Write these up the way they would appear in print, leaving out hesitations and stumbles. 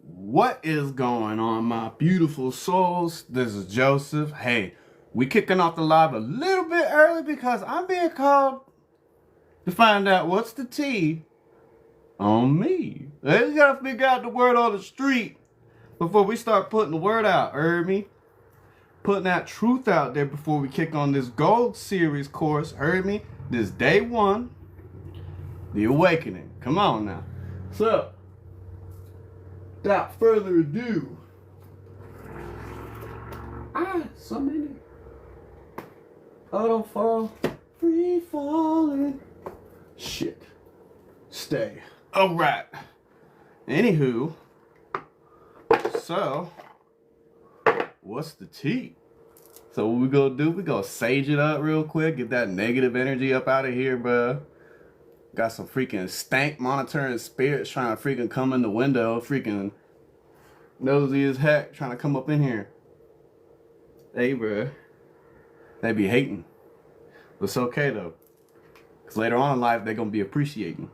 What is going on, my beautiful souls? This is Joseph. Hey, we kicking off the live a little bit early because I'm being called to find out what's the tea on me. We gotta figure out the word on the street before we start putting the word out, heard me? Putting that truth out there before we kick on this gold series course, heard me? This day one, the awakening. Come on now. So, without further ado, so many. Auto fall, free falling. Shit. Stay. Alright. Anywho, so, what's the tea? So what we gonna do? We gonna sage it up real quick, get that negative energy up out of here, bruh. Got some freaking stank monitoring spirits trying to freaking come in the window, freaking nosy as heck, trying to come up in here. Hey, bruh. They be hating. But it's okay, though. Because later on in life, they're going to be appreciating.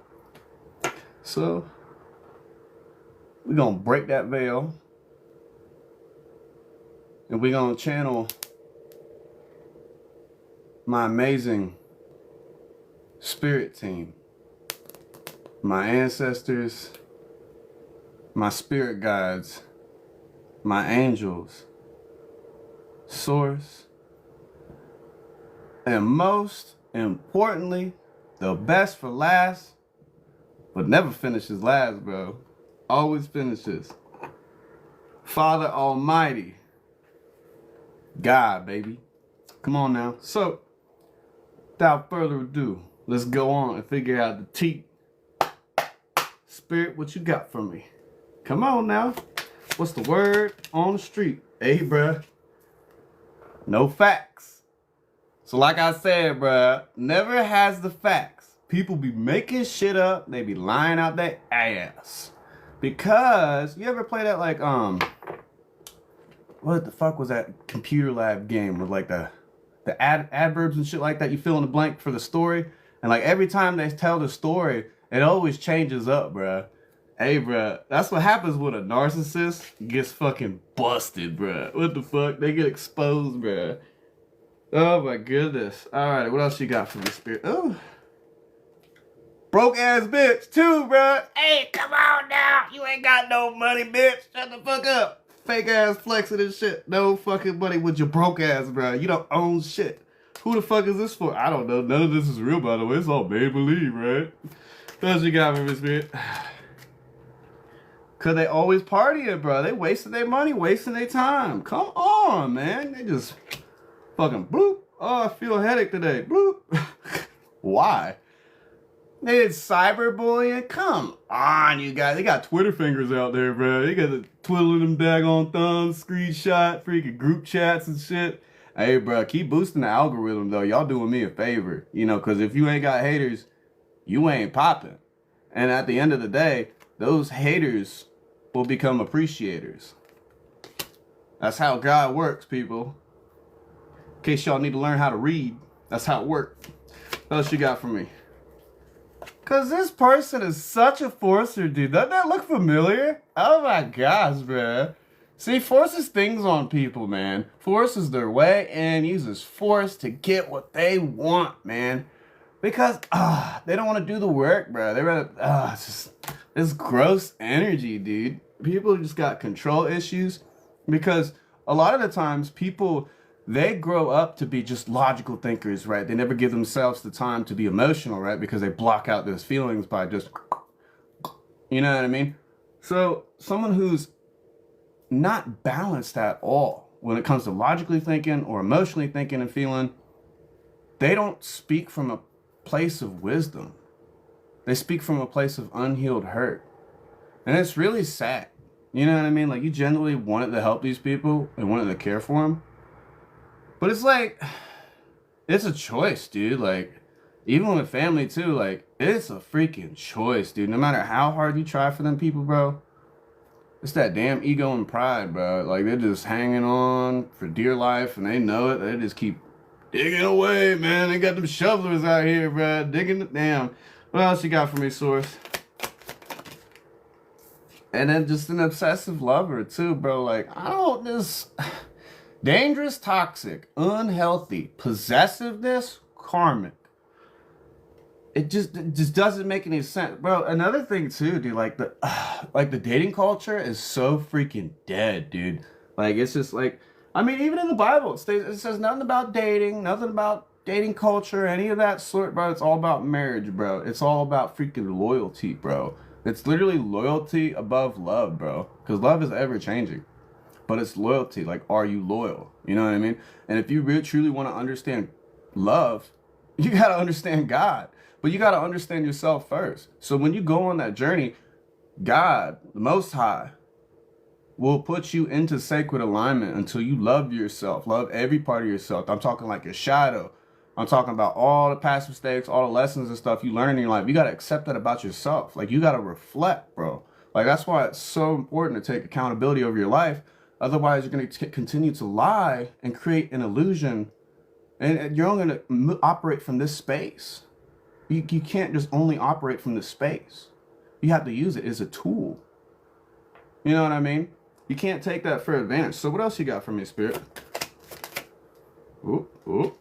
So, we're going to break that veil. And we're going to channel my amazing spirit team. My ancestors, my spirit guides, my angels, source, and most importantly, the best for last, but never finishes last, bro. Always finishes. Father Almighty. God, baby. Come on now. So, without further ado, let's go on and figure out the tea. Spirit, what you got for me? Come on now. What's the word on the street? Hey, bruh. No facts. So like I said, bruh, never has the facts. People be making shit up. They be lying out their ass. Because, you ever play that like, what the fuck was that computer lab game with like the adverbs and shit like that? You fill in the blank for the story. And like every time they tell the story, it always changes up, bruh. Hey, bruh, that's what happens when a narcissist gets fucking busted, bruh. What the fuck? They get exposed, bruh. Oh my goodness. Alright, what else you got for me, spirit? Oh. Broke ass bitch, too, bruh. Hey, come on now. You ain't got no money, bitch. Shut the fuck up. Fake ass flexing and shit. No fucking money with your broke ass, bruh. You don't own shit. Who the fuck is this for? I don't know. None of this is real, by the way. It's all made-believe, right? What else you got for me, spirit? Cause they always partying, bro. They wasting their money, wasting their time. Come on, man. They just fucking bloop. Oh, I feel a headache today. Bloop. Why? They did cyberbullying? Come on, you guys. They got Twitter fingers out there, bro. They got the twiddling them daggone thumbs, screenshot, freaking group chats and shit. Hey, bro, keep boosting the algorithm, though. Y'all doing me a favor. You know, because if you ain't got haters, you ain't popping. And at the end of the day, those haters will become appreciators. That's how God works, people. In case y'all need to learn how to read, that's how it works. What else you got for me? Cause this person is such a forcer, dude. Doesn't that look familiar? Oh my gosh, bruh. See, forces things on people, man. Forces their way and uses force to get what they want, man. Because, they don't want to do the work, bro. They rather, it's just, this gross energy, dude. People just got control issues. Because a lot of the times, people, they grow up to be just logical thinkers, right? They never give themselves the time to be emotional, right? Because they block out those feelings by just, you know what I mean? So, someone who's not balanced at all when it comes to logically thinking or emotionally thinking and feeling, they don't speak from a place of wisdom. They speak from a place of unhealed hurt. And it's really sad. You know what I mean? Like, you genuinely wanted to help these people and wanted to care for them. But it's like, it's a choice, dude. Like, even with family, too, like, it's a freaking choice, dude. No matter how hard you try for them people, bro, it's that damn ego and pride, bro. Like, they're just hanging on for dear life, and they know it. They just keep digging away, man. They got them shovelers out here, bro, digging it down. What else you got for me, Source? And then just an obsessive lover too, bro. Like, I don't just dangerous, toxic, unhealthy, possessiveness, karmic. It just doesn't make any sense, bro. Another thing too, dude, like the dating culture is so freaking dead, dude. Like, it's just like, I mean, even in the Bible, it says nothing about dating, nothing about dating culture, any of that sort, bro. It's all about marriage, bro. It's all about freaking loyalty, bro. It's literally loyalty above love, bro. Because love is ever changing, but it's loyalty. Like, are you loyal? You know what I mean? And if you really truly want to understand love, you got to understand God. But you got to understand yourself first. So when you go on that journey, God, the Most High, will put you into sacred alignment until you love yourself. Love every part of yourself. I'm talking like your shadow. I'm talking about all the past mistakes, all the lessons and stuff you learn in your life. You got to accept that about yourself. Like, you got to reflect, bro. Like, that's why it's so important to take accountability over your life. Otherwise, you're going to continue to lie and create an illusion. And you're only going to operate from this space. You can't just only operate from this space. You have to use it as a tool. You know what I mean? You can't take that for advantage. So what else you got for me, Spirit? Ooh, ooh.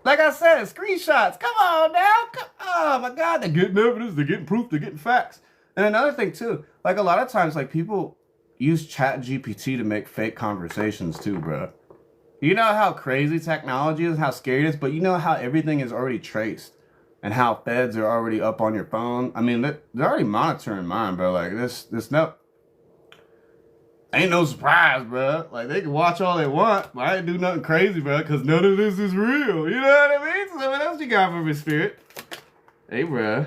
Like I said, screenshots. Come on now. Oh my God, they're getting evidence, they're getting proof, they're getting facts. And another thing too, like a lot of times, like people use ChatGPT to make fake conversations too, bro. You know how crazy technology is, how scary it is, but you know how everything is already traced and how feds are already up on your phone. I mean, they're already monitoring mine, bro. Like, this ain't no surprise, bro. Like, they can watch all they want, but I ain't do nothing crazy, bro, because none of this is real. You know what I mean? So what else you got for me, Spirit? Hey, bro.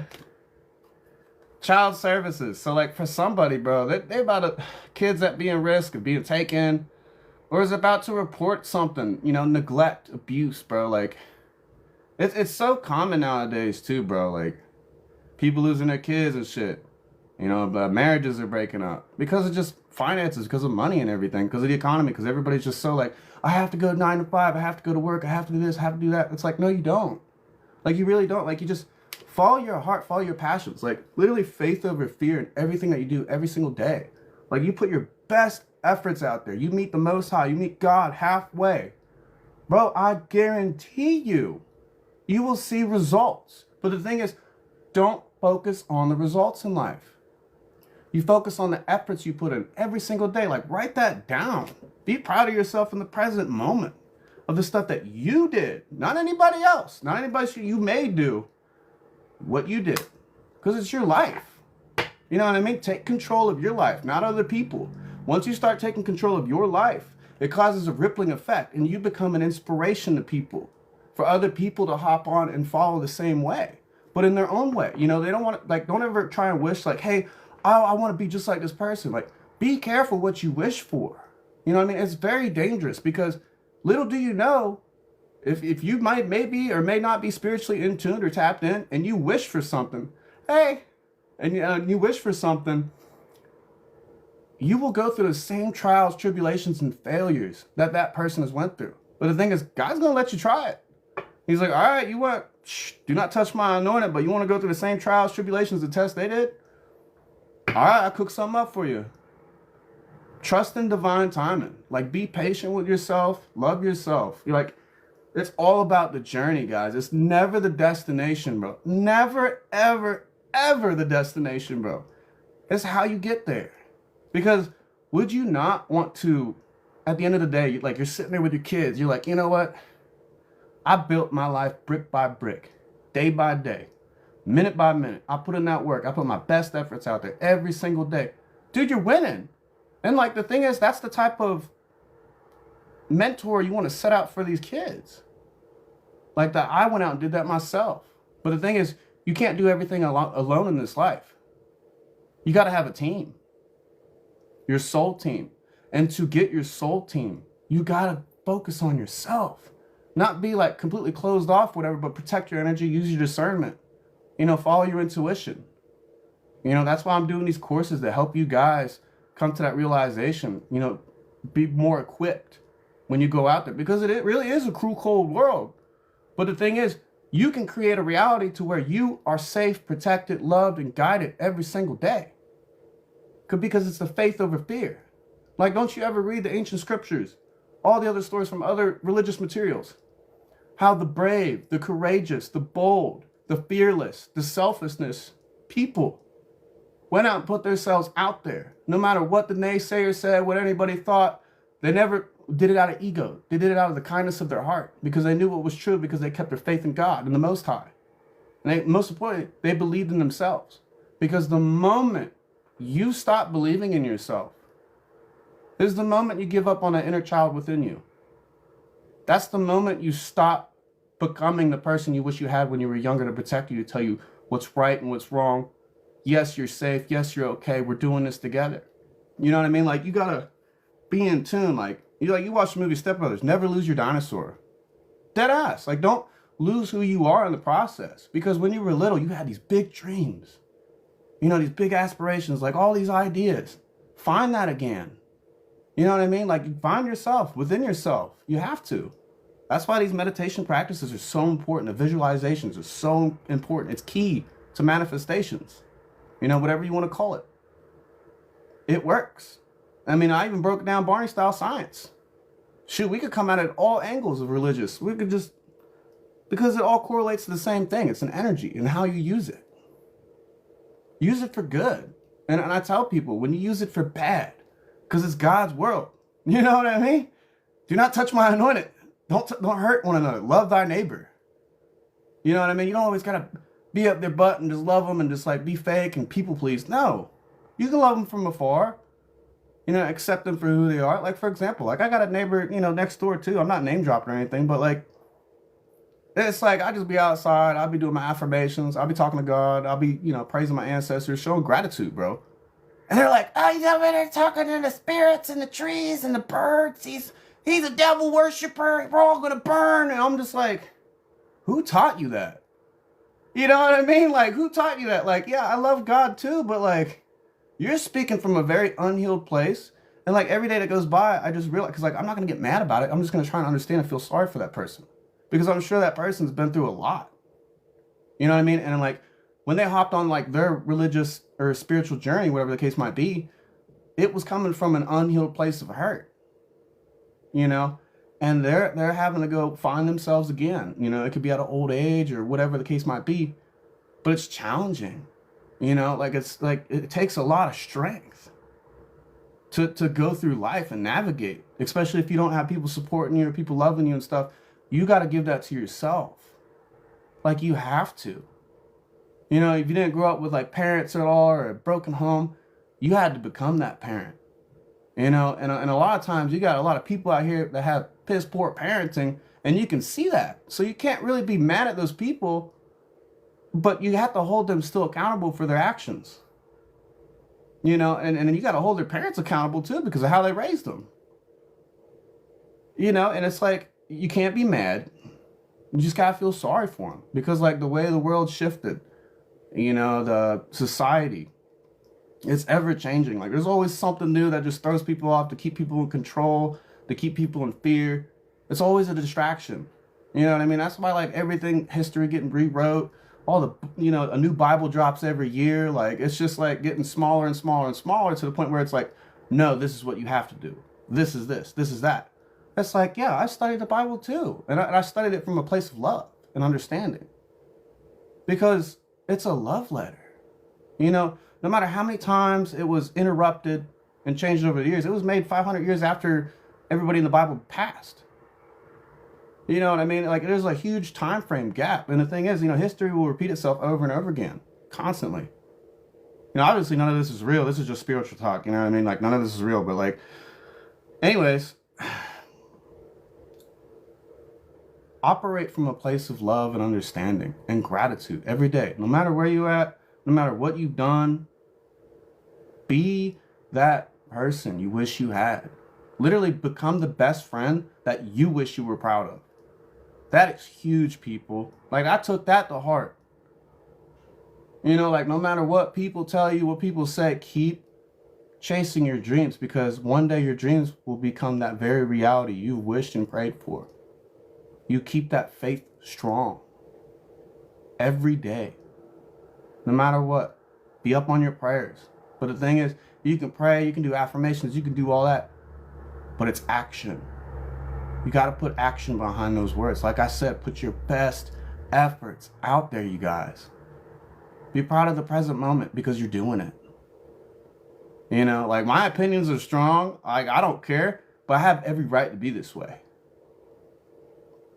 Child services. So, like, for somebody, bro, they about kids that be in risk of being taken, or is about to report something, you know, neglect, abuse, bro. Like, it's so common nowadays too, bro. Like, people losing their kids and shit. You know, marriages are breaking up because of just finances, because of money and everything, because of the economy, because everybody's just so like, I have to go 9 to 5, I have to go to work, I have to do this, I have to do that. It's like, no, you don't. Like, you really don't. Like, you just follow your heart, follow your passions. Like, literally faith over fear in everything that you do every single day. Like, you put your best efforts out there. You meet the Most High. You meet God halfway. Bro, I guarantee you, you will see results. But the thing is, don't focus on the results in life. You focus on the efforts you put in every single day. Like, write that down. Be proud of yourself in the present moment of the stuff that you did. Not anybody else. Not anybody you may do what you did. Because it's your life. You know what I mean? Take control of your life, not other people. Once you start taking control of your life, it causes a rippling effect, and you become an inspiration to people, for other people to hop on and follow the same way, but in their own way. You know, they don't want to, like, don't ever try and wish like, hey, I want to be just like this person. Like, be careful what you wish for. You know what I mean? It's very dangerous, because little do you know, if you maybe or may not be spiritually in tune or tapped in, and you wish for something, hey, and you wish for something, you will go through the same trials, tribulations, and failures that person has went through. But the thing is, God's going to let you try it. He's like, all right, you want, do not touch my anointing, but you want to go through the same trials, tribulations, and tests they did? All right, I'll cook something up for you. Trust in divine timing. Like, be patient with yourself. Love yourself. You're like, it's all about the journey, guys. It's never the destination, bro. Never, ever, ever the destination, bro. It's how you get there. Because would you not want to, at the end of the day, like, you're sitting there with your kids, you're like, you know what? I built my life brick by brick, day by day, minute by minute. I put in that work. I put my best efforts out there every single day. Dude, you're winning. And, like, the thing is, that's the type of mentor you want to set out for these kids. Like that, I went out and did that myself. But the thing is, you can't do everything alone in this life. You got to have a team. Your soul team. And to get your soul team, you got to focus on yourself. Not be like completely closed off, whatever, but protect your energy, use your discernment. You know, follow your intuition. You know, that's why I'm doing these courses that help you guys come to that realization, you know, be more equipped when you go out there. Because it really is a cruel, cold world. But the thing is, You can create a reality to where you are safe, protected, loved, and guided every single day. Because it's the faith over fear. Like, don't you ever read the ancient scriptures, all the other stories from other religious materials? How the brave, the courageous, the bold, the fearless, the selflessness people went out and put themselves out there. No matter what the naysayers said, what anybody thought, they never did it out of ego. They did it out of the kindness of their heart because they knew what was true, because they kept their faith in God and the Most High. And most importantly, they believed in themselves. Because the moment you stop believing in yourself is the moment you give up on that inner child within you. That's the moment you stop becoming the person you wish you had when you were younger to protect you, to tell you what's right and what's wrong. Yes, you're safe. Yes, you're okay. We're doing this together. You know what I mean? Like, you gotta be in tune. Like you watch the movie Step Brothers. Never lose your dinosaur. Dead ass. Like, don't lose who you are in the process. Because when you were little, you had these big dreams. You know, these big aspirations, like all these ideas. Find that again. You know what I mean? Like, find yourself within yourself. You have to. That's why these meditation practices are so important. The visualizations are so important. It's key to manifestations. You know, whatever you want to call it. It works. I mean, I even broke down Barney style science. Shoot, we could come at it at all angles of religious. We could just, because it all correlates to the same thing. It's an energy and how you use it. Use it for good. And I tell people, when you use it for bad, because it's God's world. You know what I mean? Do not touch my anointed. Don't hurt one another. Love thy neighbor. You know what I mean? You don't always got to be up their butt and just love them and just like be fake and people please. No. You can love them from afar. You know, accept them for who they are. Like, for example, like I got a neighbor, you know, next door too. I'm not name dropping or anything, but like, it's like I just be outside. I'll be doing my affirmations. I'll be talking to God. I'll be, you know, praising my ancestors, showing gratitude, bro. And they're like, oh, he's over there talking to the spirits and the trees and the birds. He's a devil worshiper. We're all going to burn. And I'm just like, who taught you that? You know what I mean? Like, who taught you that? Like, yeah, I love God too, but like, you're speaking from a very unhealed place. And like every day that goes by, I just realize, because like, I'm not going to get mad about it. I'm just going to try and understand and feel sorry for that person. Because I'm sure that person's been through a lot. You know what I mean? And like, when they hopped on like their religious or spiritual journey, whatever the case might be, it was coming from an unhealed place of hurt. You know? And they're having to go find themselves again. You know, it could be out of old age or whatever the case might be. But it's challenging. You know, like it's like it takes a lot of strength to go through life and navigate, especially if you don't have people supporting you or people loving you and stuff. You got to give that to yourself. Like, you have to. You know, if you didn't grow up with like parents at all or a broken home, you had to become that parent. You know, and a lot of times you got a lot of people out here that have piss poor parenting, and you can see that. So you can't really be mad at those people, but you have to hold them still accountable for their actions. You know, and then you got to hold their parents accountable too because of how they raised them. You know, and it's like, you can't be mad. You just gotta feel sorry for them because like the way the world shifted, you know, the society, it's ever changing. Like there's always something new that just throws people off to keep people in control, to keep people in fear. It's always a distraction. You know what I mean? That's why like everything, history getting rewrote, all the, you know, a new Bible drops every year. Like it's just like getting smaller and smaller and smaller to the point where it's like, no, this is what you have to do. This is that. It's like, yeah, I studied the Bible too. And I studied it from a place of love and understanding. Because it's a love letter. You know, no matter how many times it was interrupted and changed over the years, it was made 500 years after everybody in the Bible passed. You know what I mean? Like, there's a huge time frame gap. And the thing is, you know, history will repeat itself over and over again, constantly. You know, obviously none of this is real. This is just spiritual talk. You know what I mean? Like, none of this is real. But like, anyways, operate from a place of love and understanding and gratitude every day. No matter where you're at, no matter what you've done, be that person you wish you had. Literally become the best friend that you wish you were proud of. That is huge, people. Like, I took that to heart. You know, like, no matter what people tell you, what people say, keep chasing your dreams, because one day your dreams will become that very reality you wished and prayed for. You keep that faith strong. every day, no matter what. Be up on your prayers. But the thing is, you can pray, you can do affirmations, you can do all that, but it's action. You got to put action behind those words. Like I said, put your best efforts out there, you guys. Be proud of the present moment because you're doing it. You know, like my opinions are strong. Like I don't care, but I have every right to be this way.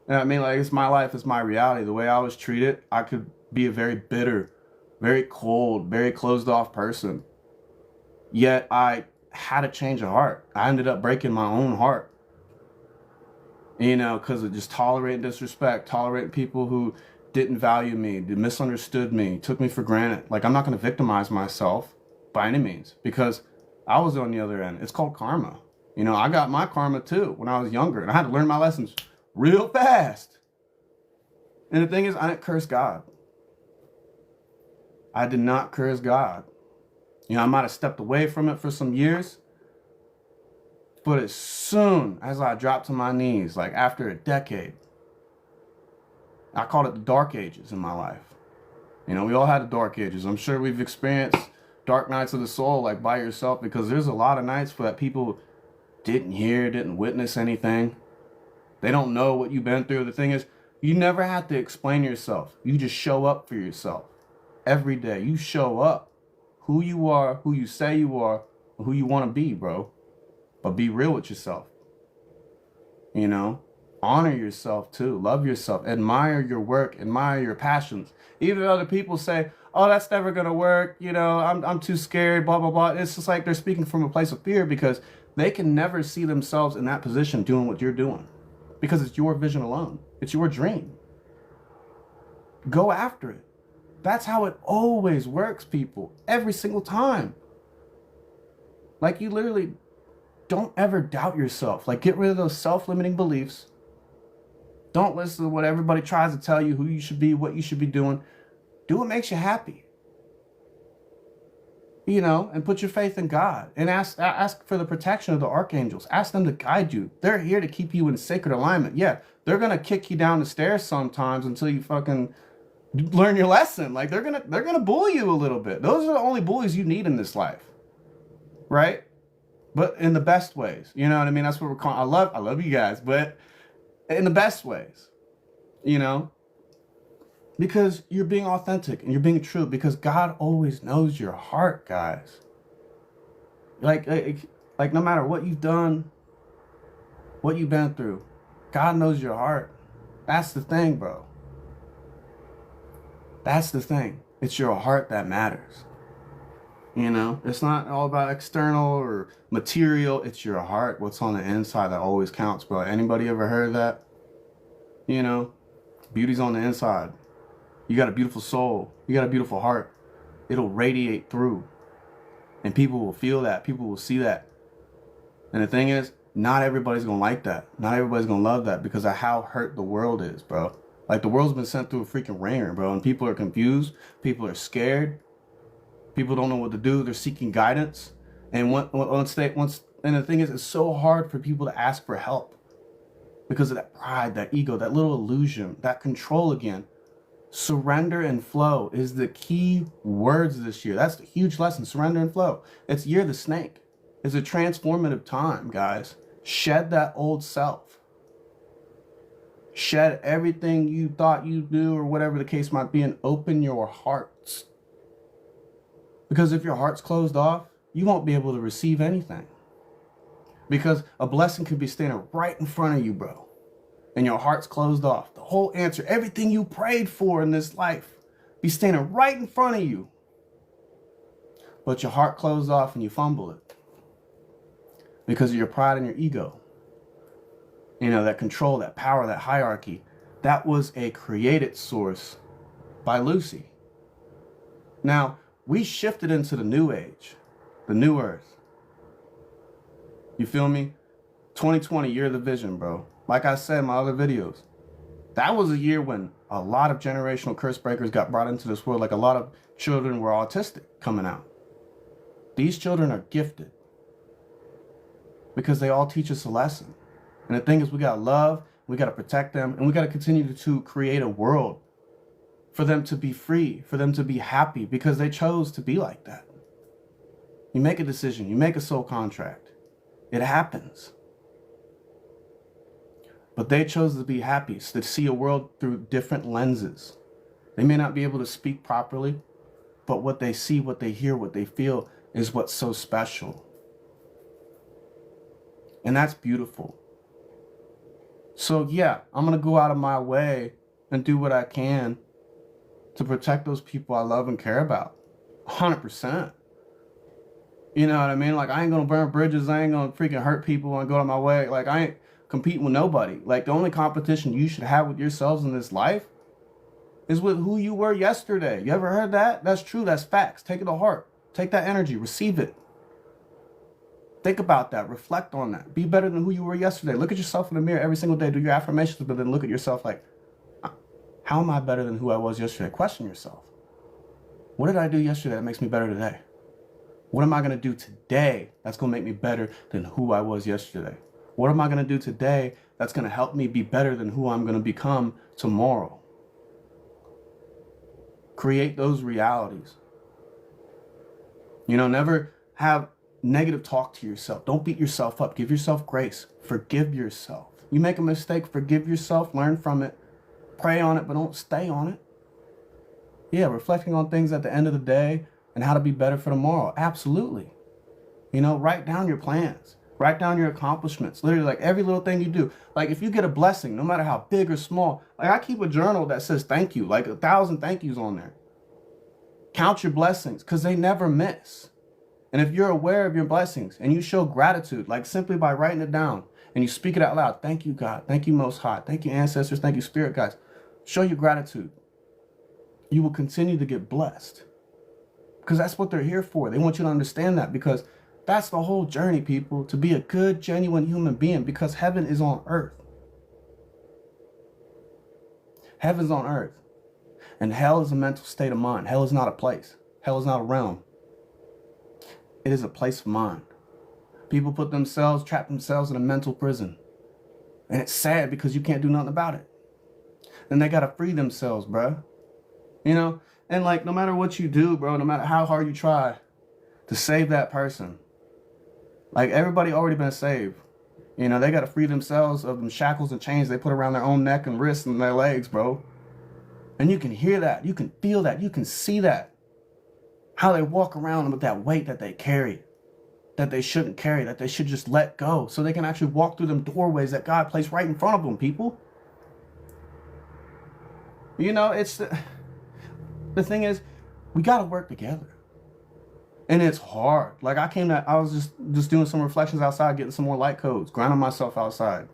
You know what I mean? Like it's my life, it's my reality. The way I was treated, I could be a very bitter, very cold, very closed off person. Yet I had a change of heart. I ended up breaking my own heart. You know, because of just tolerating disrespect, tolerating people who didn't value me, misunderstood me, took me for granted. Like I'm not going to victimize myself by any means because I was on the other end. It's called karma. You know, I got my karma too when I was younger and I had to learn my lessons real fast. And the thing is, I didn't curse God. I did not curse God. You know, I might have stepped away from it for some years, but as soon as I dropped to my knees, like after a decade, I called it the dark ages in my life. You know, we all had the dark ages. I'm sure we've experienced dark nights of the soul, like by yourself, because there's a lot of nights that people didn't hear, didn't witness anything. They don't know what you've been through. The thing is, you never have to explain yourself. You just show up for yourself. Every day, you show up. Who you are, who you say you are, who you want to be, bro. But be real with yourself. You know? Honor yourself too. Love yourself. Admire your work. Admire your passions. Even if other people say, oh, that's never going to work. You know, I'm too scared, blah, blah, blah. It's just like they're speaking from a place of fear because they can never see themselves in that position doing what you're doing. Because it's your vision alone. It's your dream. Go after it. That's how it always works, people. Every single time. Like you literally don't ever doubt yourself. Like get rid of those self-limiting beliefs. Don't listen to what everybody tries to tell you, who you should be, what you should be doing. Do what makes you happy. You know, and put your faith in God. And ask for the protection of the archangels. Ask them to guide you. They're here to keep you in sacred alignment. Yeah, they're going to kick you down the stairs sometimes until you fucking learn your lesson. Like they're gonna bully you a little bit. Those are the only bullies you need in this life. Right? But in the best ways. You know what I mean? That's what we're calling. I love you guys, but in the best ways, you know, because you're being authentic and you're being true because God always knows your heart, guys. Like no matter what you've done, what you've been through, God knows your heart. That's the thing, bro. That's the thing. It's your heart that matters. You know, it's not all about external or material. It's your heart, what's on the inside that always counts, bro. Anybody ever heard that? You know, beauty's on the inside. You got a beautiful soul. You got a beautiful heart. It'll radiate through. And people will feel that. People will see that. And the thing is, not everybody's going to like that. Not everybody's going to love that because of how hurt the world is, bro. Like the world's been sent through a freaking ringer, bro. And people are confused. People are scared. People don't know what to do. They're seeking guidance. And and the thing is, it's so hard for people to ask for help because of that pride, that ego, that little illusion, that control again. Surrender and flow is the key words this year. That's the huge lesson. Surrender and flow. It's Year of the Snake. It's a transformative time, guys. Shed that old self. Shed everything you thought you knew or whatever the case might be and open your hearts. Because if your heart's closed off, you won't be able to receive anything. Because a blessing could be standing right in front of you, bro. And your heart's closed off. The whole answer, everything you prayed for in this life, be standing right in front of you. But your heart closed off and you fumble it. Because of your pride and your ego. You know, that control, that power, that hierarchy. That was a created source by Lucy. Now, we shifted into the new age, the new earth. You feel me? 2020, year of the vision, bro. Like I said in my other videos, that was a year when a lot of generational curse breakers got brought into this world. Like a lot of children were autistic coming out. These children are gifted because they all teach us a lesson. And the thing is, we got to love, we got to protect them, and we got to continue to create a world for them to be free, for them to be happy, because they chose to be like that. You make a decision, you make a soul contract. It happens. But they chose to be happy, so to see a world through different lenses. They may not be able to speak properly, but what they see, what they hear, what they feel is what's so special. And that's beautiful. So yeah, I'm going to go out of my way and do what I can to protect those people I love and care about. 100%. You know what I mean? Like, I ain't going to burn bridges. I ain't going to freaking hurt people and go out of my way. Like, I ain't competing with nobody. Like, the only competition you should have with yourselves in this life is with who you were yesterday. You ever heard that? That's true. That's facts. Take it to heart. Take that energy. Receive it. Think about that. Reflect on that. Be better than who you were yesterday. Look at yourself in the mirror every single day. Do your affirmations, but then look at yourself like, how am I better than who I was yesterday? Question yourself. What did I do yesterday that makes me better today? What am I going to do today that's going to make me better than who I was yesterday? What am I going to do today that's going to help me be better than who I'm going to become tomorrow? Create those realities. You know, never have negative talk to yourself. Don't beat yourself up. Give yourself grace. Forgive yourself. You make a mistake, forgive yourself, learn from it, pray on it, but don't stay on it. Yeah, reflecting on things at the end of the day and how to be better for tomorrow. Absolutely. You know, write down your plans. Write down your accomplishments. Literally, like every little thing you do. Like if you get a blessing, no matter how big or small, like I keep a journal that says thank you, like 1,000 thank yous on there. Count your blessings because they never miss. And if you're aware of your blessings and you show gratitude, like simply by writing it down and you speak it out loud, thank you, God. Thank you, Most High. Thank you, ancestors. Thank you, spirit guides. Show your gratitude. You will continue to get blessed because that's what they're here for. They want you to understand that because that's the whole journey, people, to be a good, genuine human being because heaven is on earth. Heaven's on earth. And hell is a mental state of mind. Hell is not a place. Hell is not a realm. It is a place of mind. People trap themselves in a mental prison. And it's sad because you can't do nothing about it. And they got to free themselves, bro. You know? And like, no matter what you do, bro, no matter how hard you try to save that person, like everybody already been saved. You know, they got to free themselves of them shackles and chains they put around their own neck and wrists and their legs, bro. And you can hear that. You can feel that. You can see that. How they walk around with that weight that they carry, that they shouldn't carry, that they should just let go so they can actually walk through them doorways that God placed right in front of them, people. You know, it's the thing is, we got to work together. And it's hard. Like I was just doing some reflections outside, getting some more light codes, grounding myself outside.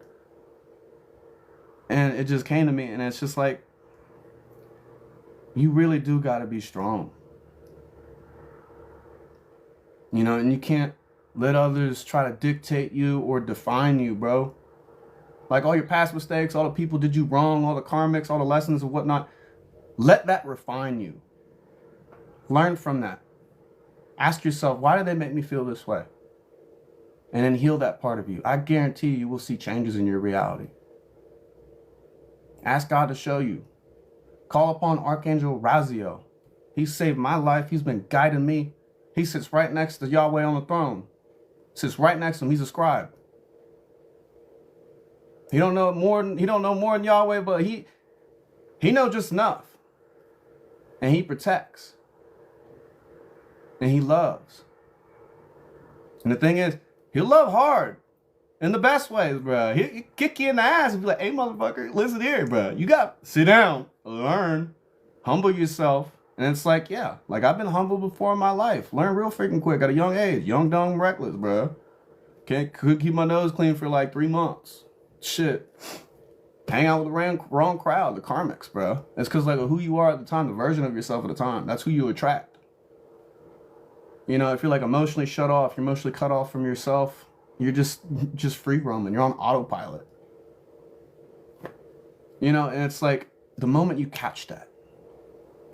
And it just came to me and it's just like, you really do got to be strong. You know, and you can't let others try to dictate you or define you, bro. Like all your past mistakes, all the people did you wrong, all the karmics, all the lessons and whatnot. Let that refine you. Learn from that. Ask yourself, why did they make me feel this way? And then heal that part of you. I guarantee you will see changes in your reality. Ask God to show you. Call upon Archangel Raziel. He saved my life. He's been guiding me. He sits right next to Yahweh on the throne. Sits right next to him. He's a scribe. He don't know more than Yahweh, but he knows just enough. And he protects. And he loves. And the thing is, he'll love hard. In the best ways, bro. He'll kick you in the ass and be like, hey, motherfucker, listen here, bro. You got to sit down, learn, humble yourself. And it's like, yeah, like I've been humble before in my life. Learn real freaking quick at a young age. Young, dumb, reckless, bro. Can't keep my nose clean for like 3 months. Shit. Hang out with the wrong crowd, the karmics, bro. It's because like who you are at the time, the version of yourself at the time. That's who you attract. You know, if you're like emotionally shut off, you're emotionally cut off from yourself, you're just free roaming. You're on autopilot. You know, and it's like the moment you catch that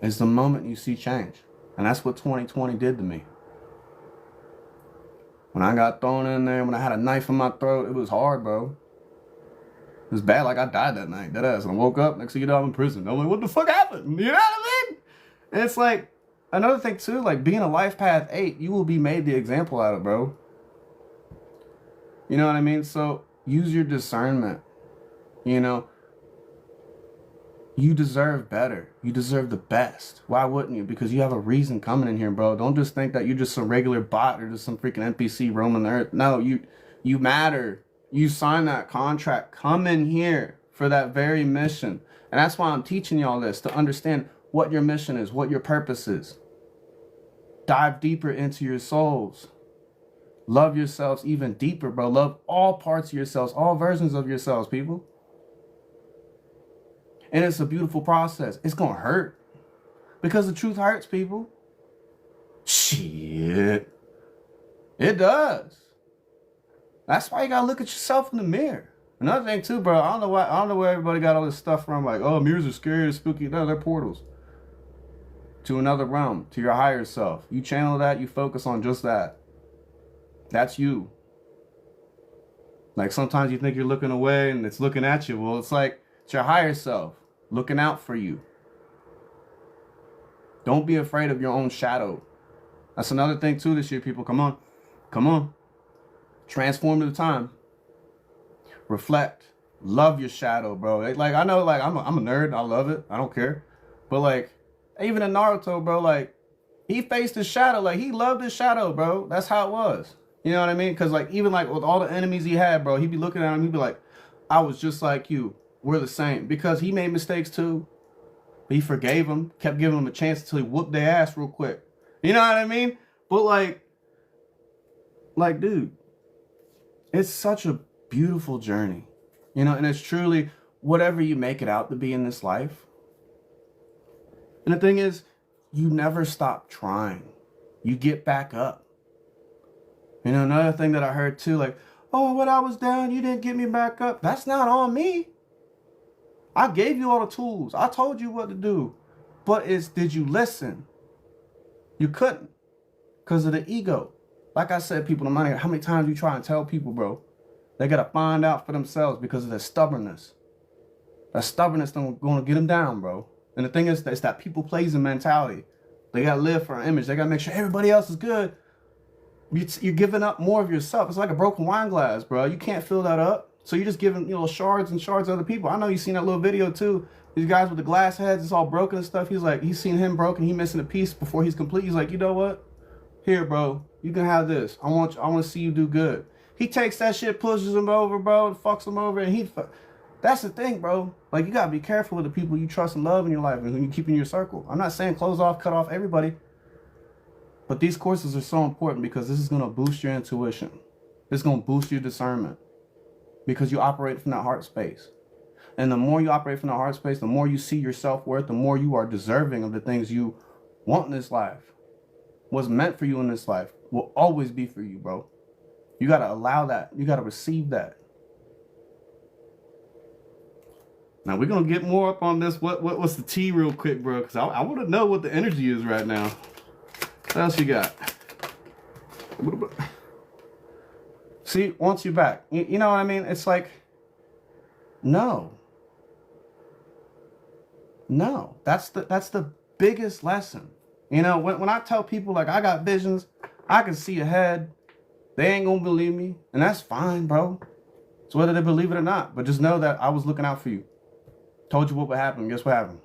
is the moment you see change. And that's what 2020 did to me. When I got thrown in there, when I had a knife in my throat, it was hard, bro. It was bad, like I died that night, that ass. And I woke up, next thing you know, I'm in prison. I'm like, what the fuck happened? You know what I mean? And it's like, another thing too, like being a life path 8, you will be made the example out of, bro. You know what I mean? So use your discernment. You know, you deserve better. You deserve the best. Why wouldn't you? Because you have a reason coming in here, bro. Don't just think that you're just some regular bot or just some freaking NPC roaming the earth. No, you matter. You signed that contract. Come in here for that very mission. And that's why I'm teaching y'all this, to understand what your mission is, what your purpose is. Dive deeper into your souls. Love yourselves even deeper, bro. Love all parts of yourselves, all versions of yourselves, people. And it's a beautiful process. It's going to hurt. Because the truth hurts, people. Shit. It does. That's why you got to look at yourself in the mirror. Another thing, too, bro. I don't know where everybody got all this stuff from. Like, oh, mirrors are scary, spooky. No, they're portals. To another realm, to your higher self. You channel that, you focus on just that. That's you. Like, sometimes you think you're looking away and it's looking at you. Well, it's like, it's your higher self looking out for you. Don't be afraid of your own shadow. That's another thing, too, this year, people. Come on. Come on. Transform to the time. Reflect. Love your shadow, bro. Like, I know, like, I'm a nerd. I love it. I don't care. But, like, even in Naruto, bro, like, he faced his shadow. Like, he loved his shadow, bro. That's how it was. You know what I mean? Because, like, even, like, with all the enemies he had, bro, he'd be looking at him. He'd be like, I was just like you. We're the same. Because he made mistakes, too. But he forgave him. Kept giving him a chance until he whooped their ass real quick. You know what I mean? But, like, dude, it's such a beautiful journey. You know, and it's truly whatever you make it out to be in this life. And the thing is, you never stop trying. You get back up. You know, another thing that I heard too, like, oh, when I was down, you didn't get me back up. That's not on me. I gave you all the tools. I told you what to do. But did you listen? You couldn't. Because of the ego. Like I said, people, no matter how many times you try and tell people, bro, they got to find out for themselves because of their stubbornness. That stubbornness going to get them down, bro. And the thing is, it's that people pleasing mentality. They got to live for an image. They got to make sure everybody else is good. You're giving up more of yourself. It's like a broken wine glass, bro. You can't fill that up. So you're just giving, you know, shards and shards of other people. I know you've seen that little video too. These guys with the glass heads, it's all broken and stuff. He's like, he's seen him broken. He missing a piece before he's complete. He's like, you know what? Here, bro, you can have this. I want to see you do good. He takes that shit, pushes him over, bro, and fucks him over, and that's the thing, bro. Like, you gotta be careful with the people you trust and love in your life and who you keep in your circle. I'm not saying close off, cut off everybody. But these courses are so important because this is gonna boost your intuition. It's gonna boost your discernment. Because you operate from that heart space. And the more you operate from that heart space, the more you see your self-worth, the more you are deserving of the things you want in this life. What's meant for you in this life will always be for you, bro. You gotta allow that. You gotta receive that. Now we're gonna get more up on this. What's the tea real quick, bro? Because I want to know what the energy is right now. What else you got? See, once you're back, you know what I mean? It's like, no. That's the biggest lesson. You know, when I tell people, like, I got visions, I can see ahead, they ain't gonna believe me, and that's fine, bro. It's whether they believe it or not. But just know that I was looking out for you. Told you what would happen. Guess what happened?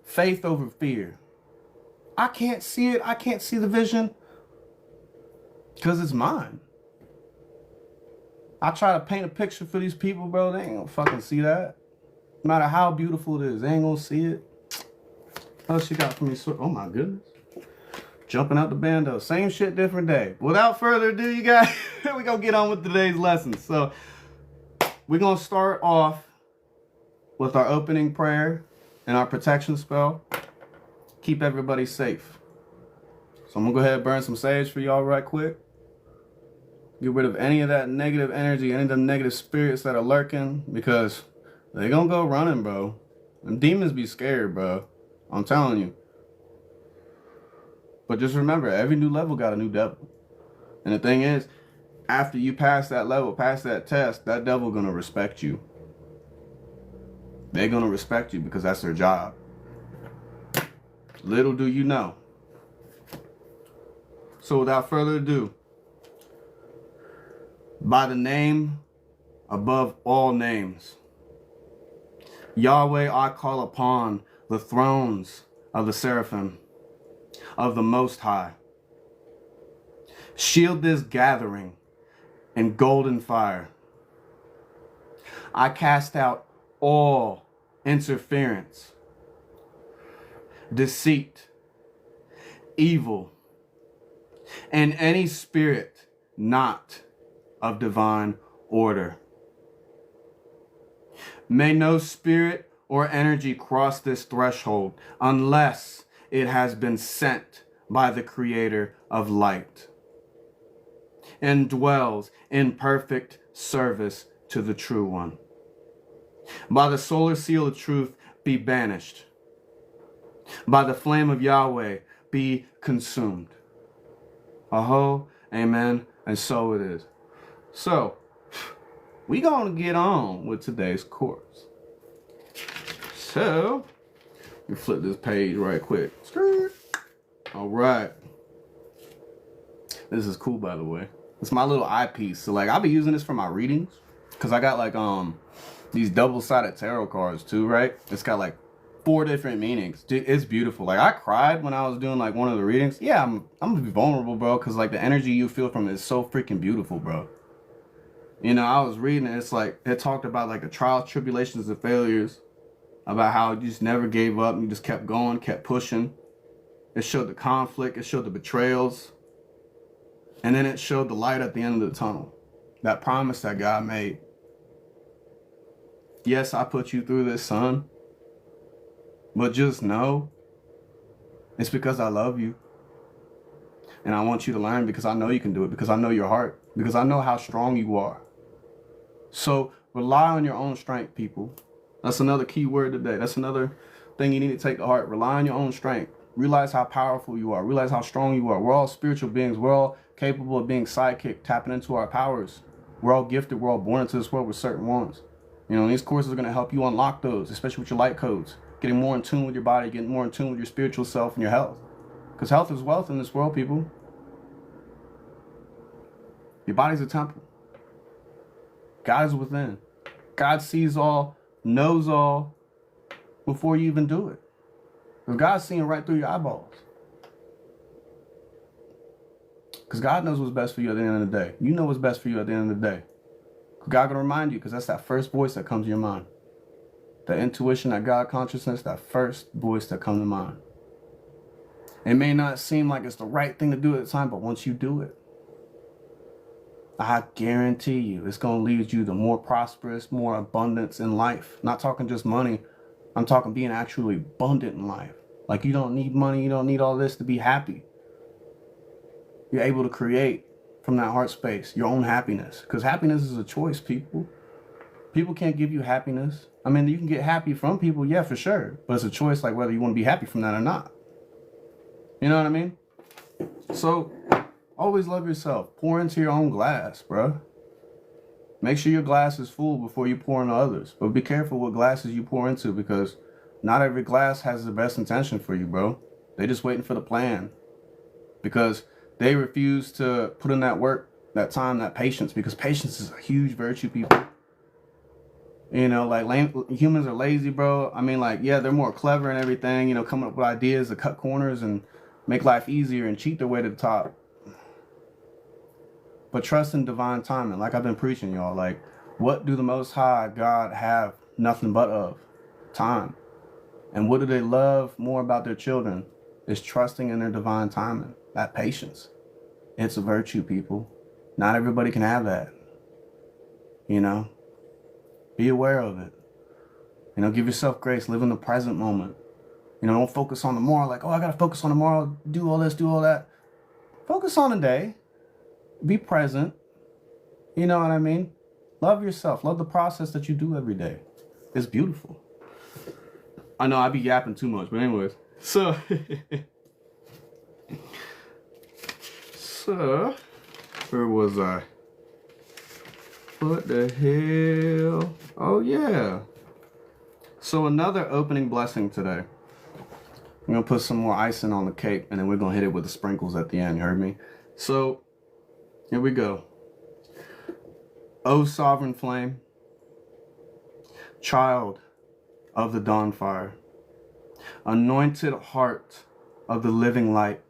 Faith over fear. I can't see it. I can't see the vision because it's mine. I try to paint a picture for these people, bro. They ain't gonna fucking see that. No matter how beautiful it is, they ain't gonna see it. What else you got for me? Oh my goodness. Jumping out the bando. Same shit, different day. Without further ado, you guys, we're gonna get on with today's lesson. So we're gonna start off with our opening prayer and our protection spell. Keep everybody safe. So I'm gonna go ahead and burn some sage for y'all right quick. Get rid of any of that negative energy, any of the negative spirits that are lurking, because they gonna go running, bro. Them demons be scared, bro. I'm telling you. But just remember, every new level got a new devil. And the thing is, After you pass that level, pass that test, that devil gonna respect you. They're gonna respect you because that's their job. Little do you know. So without further ado, by the name above all names, Yahweh, I call upon the thrones of the seraphim of the Most High. Shield this gathering in golden fire. I cast out all interference, deceit, evil, and any spirit not of divine order. May no spirit or energy cross this threshold unless it has been sent by the Creator of light and dwells in perfect service to the true one. By the solar seal of truth, be banished. By the flame of Yahweh, be consumed. Aho, amen, and so it is. So, we gonna get on with today's course. So, let me flip this page right quick. All right. This is cool, by the way. It's my little eyepiece. So like I'll be using this for my readings. Cause I got like these double-sided tarot cards too, right? It's got like 4 different meanings. Dude, it's beautiful. Like I cried when I was doing like one of the readings. Yeah, I'm gonna be vulnerable, bro, cause like the energy you feel from it is so freaking beautiful, bro. You know, I was reading it, it's like it talked about like the trials, tribulations, and failures, about how you just never gave up and you just kept going, kept pushing. It showed the conflict, it showed the betrayals. And then it showed the light at the end of the tunnel. That promise that God made. Yes, I put you through this, son. But just know, it's because I love you. And I want you to learn because I know you can do it. Because I know your heart. Because I know how strong you are. So rely on your own strength, people. That's another key word today. That's another thing you need to take to heart. Rely on your own strength. Realize how powerful you are. Realize how strong you are. We're all spiritual beings. We're all capable of being sidekick, tapping into our powers. We're all gifted. We're all born into this world with certain ones. You know, these courses are going to help you unlock those, especially with your light codes. Getting more in tune with your body, getting more in tune with your spiritual self and your health. Because health is wealth in this world, people. Your body's a temple. God is within. God sees all, knows all, before you even do it. Because God's seeing right through your eyeballs. Because God knows what's best for you at the end of the day. You know what's best for you at the end of the day. God gonna remind you, because that's that first voice that comes to your mind. That intuition, that God consciousness, that first voice that comes to mind. It may not seem like it's the right thing to do at the time, but once you do it, I guarantee you, it's gonna lead you to more prosperous, more abundance in life. Not talking just money. I'm talking being actually abundant in life. Like you don't need money, you don't need all this to be happy. You're able to create from that heart space your own happiness. Because happiness is a choice, people. People can't give you happiness. I mean, you can get happy from people, yeah, for sure. But it's a choice like whether you want to be happy from that or not. You know what I mean? So, always love yourself. Pour into your own glass, bro. Make sure your glass is full before you pour into others. But be careful what glasses you pour into, because not every glass has the best intention for you, bro. They're just waiting for the plan. Because they refuse to put in that work, that time, that patience. Because patience is a huge virtue, people. You know, like humans are lazy, bro. I mean, like, yeah, they're more clever and everything, you know, coming up with ideas to cut corners and make life easier and cheat their way to the top. But trust in divine timing, like I've been preaching, y'all. Like, what do the Most High God have nothing but of? Time. And what do they love more about their children? Is trusting in their divine timing. That patience. It's a virtue, people. Not everybody can have that. You know? Be aware of it. You know, give yourself grace. Live in the present moment. You know, don't focus on tomorrow. Like, oh, I got to focus on tomorrow. Do all this, do all that. Focus on the day. Be present. You know what I mean? Love yourself. Love the process that you do every day. It's beautiful. I know I be yapping too much, but anyways. So, where was I? What the hell? Oh, yeah. So another opening blessing today. I'm going to put some more icing on the cake, and then we're going to hit it with the sprinkles at the end. You heard me? So, here we go. O sovereign flame, child of the dawn fire, anointed heart of the living light.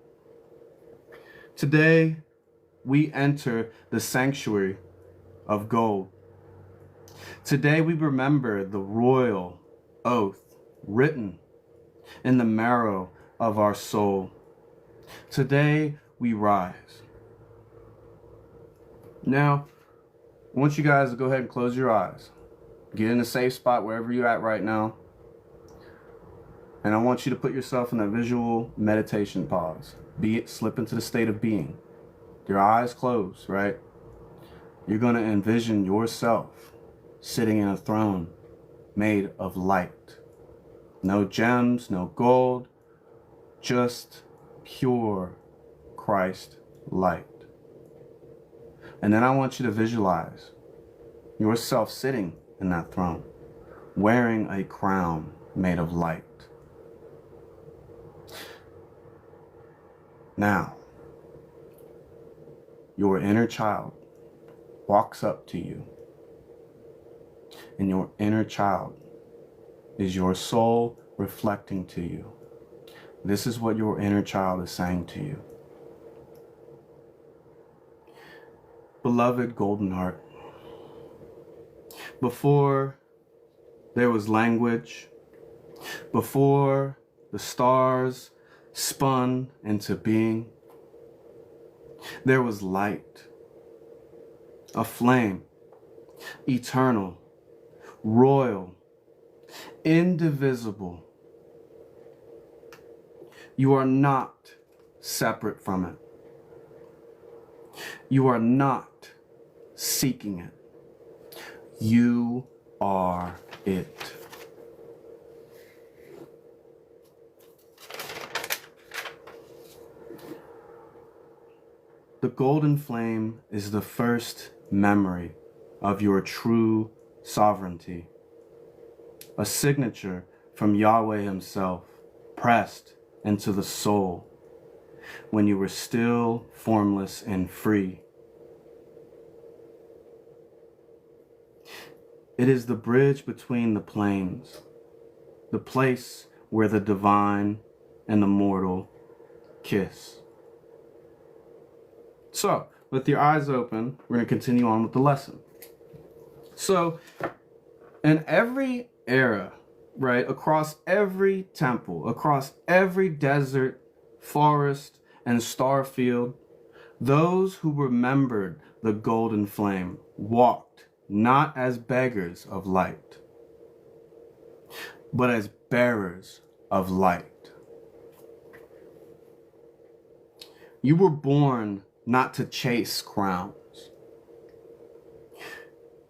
Today, we enter the sanctuary of gold. Today, we remember the royal oath written in the marrow of our soul. Today, we rise. Now, I want you guys to go ahead and close your eyes. Get in a safe spot wherever you're at right now. And I want you to put yourself in a visual meditation pause. Slip into the state of being. Your eyes closed, right? You're going to envision yourself sitting in a throne made of light. No gems, no gold, just pure Christ light. And then I want you to visualize yourself sitting in that throne, wearing a crown made of light. Now, your inner child walks up to you, and your inner child is your soul reflecting to you. This is what your inner child is saying to you. Beloved Golden Heart, before there was language, before the stars spun into being, there was light, a flame, eternal, royal, indivisible. You are not separate from it. You are not seeking it. You are it. The golden flame is the first memory of your true sovereignty, a signature from Yahweh himself, pressed into the soul when you were still formless and free. It is the bridge between the planes, the place where the divine and the mortal kiss. So, with your eyes open, we're going to continue on with the lesson. So, in every era, right, across every temple, across every desert, forest, and star field, those who remembered the golden flame walked not as beggars of light, but as bearers of light. You were born not to chase crowns.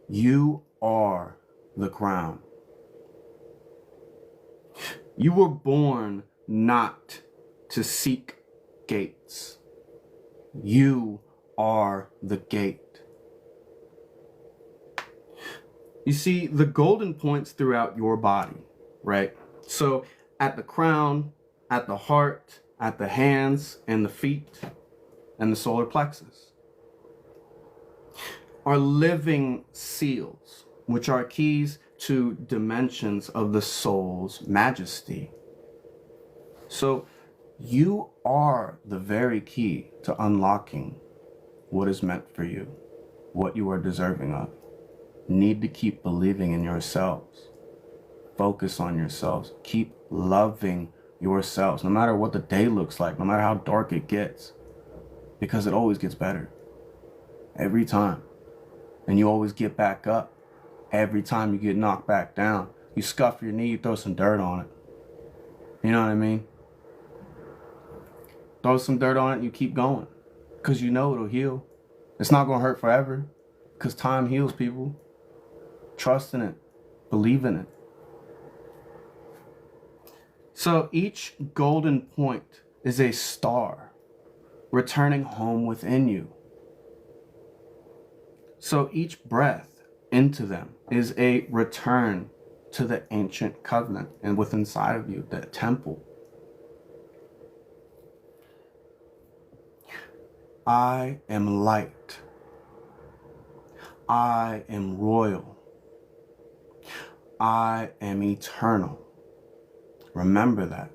You are the crown. You were born not to seek gates. You are the gate. You see, the golden points throughout your body, right? So at the crown, at the heart, at the hands and the feet, and the solar plexus are living seals, which are keys to dimensions of the soul's majesty. So you are the very key to unlocking what is meant for you, what you are deserving of. Need to keep believing in yourselves. Focus on yourselves. Keep loving yourselves, no matter what the day looks like, no matter how dark it gets, because it always gets better every time. And you always get back up every time you get knocked back down. You scuff your knee, you throw some dirt on it. You know what I mean? Throw some dirt on it and you keep going, because you know it'll heal. It's not going to hurt forever, because time heals, people. Trust in it. Believe in it. So each golden point is a star returning home within you. So each breath into them is a return to the ancient covenant and within inside of you, the temple. I am light. I am royal. I am eternal. Remember that.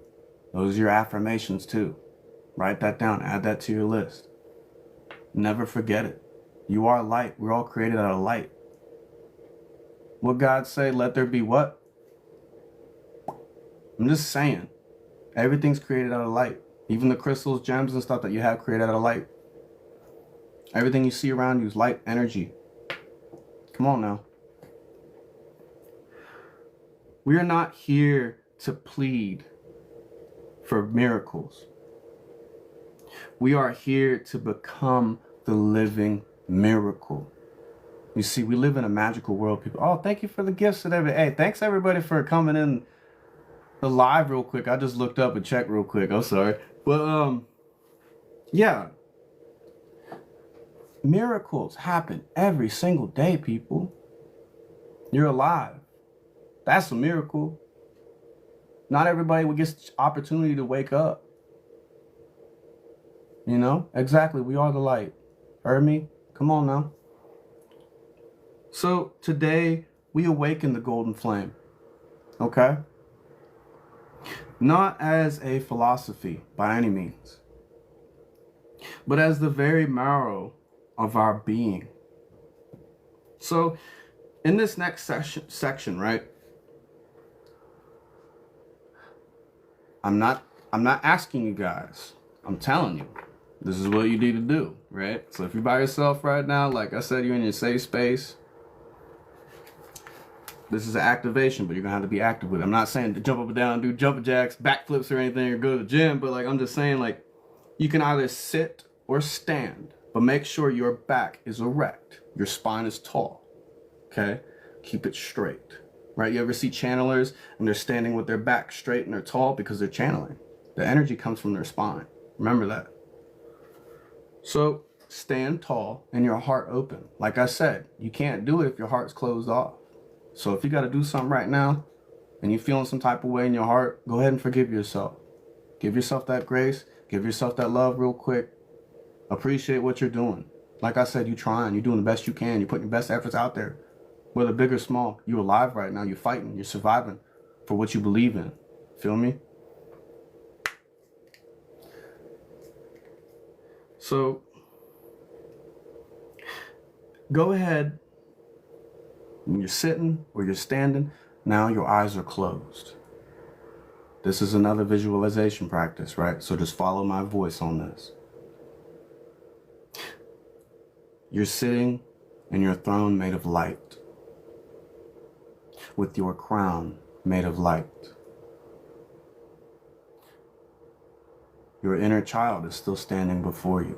Those are your affirmations too. Write that down. Add that to your list. Never forget it. You are light. We're all created out of light. What God say? Let there be what? I'm just saying. Everything's created out of light. Even the crystals, gems, and stuff that you have created out of light. Everything you see around you is light energy. Come on now. We are not here to plead for miracles. We are here to become the living miracle. You see, we live in a magical world, people. Oh, thank you for the gifts and everything. Hey, thanks everybody for coming in the live real quick. I just looked up and checked real quick. I'm sorry. But yeah. Miracles happen every single day, people. You're alive. That's a miracle. Not everybody will get the opportunity to wake up. You know? Exactly. We are the light. Heard me? Come on now. So today we awaken the golden flame. Okay? Not as a philosophy by any means, but as the very marrow of our being. So in this next section, right? I'm not asking you guys. I'm telling you. This is what you need to do, right? So if you're by yourself right now, like I said, you're in your safe space. This is an activation, but you're gonna have to be active with it. I'm not saying to jump up and down, do jumping jacks, backflips or anything, or go to the gym, but like I'm just saying, like, you can either sit or stand, but make sure your back is erect. Your spine is tall. Okay? Keep it straight. Right? You ever see channelers and they're standing with their back straight and they're tall because they're channeling. The energy comes from their spine. Remember that. So stand tall and your heart open. Like I said, you can't do it if your heart's closed off. So if you got to do something right now and you're feeling some type of way in your heart, go ahead and forgive yourself. Give yourself that grace. Give yourself that love real quick. Appreciate what you're doing. Like I said, you're trying. You're doing the best you can. You're putting your best efforts out there. Whether big or small, you're alive right now. You're fighting. You're surviving for what you believe in. Feel me? So go ahead. When you're sitting or you're standing, now your eyes are closed. This is another visualization practice, right? So just follow my voice on this. You're sitting in your throne made of light, with your crown made of light. Your inner child is still standing before you.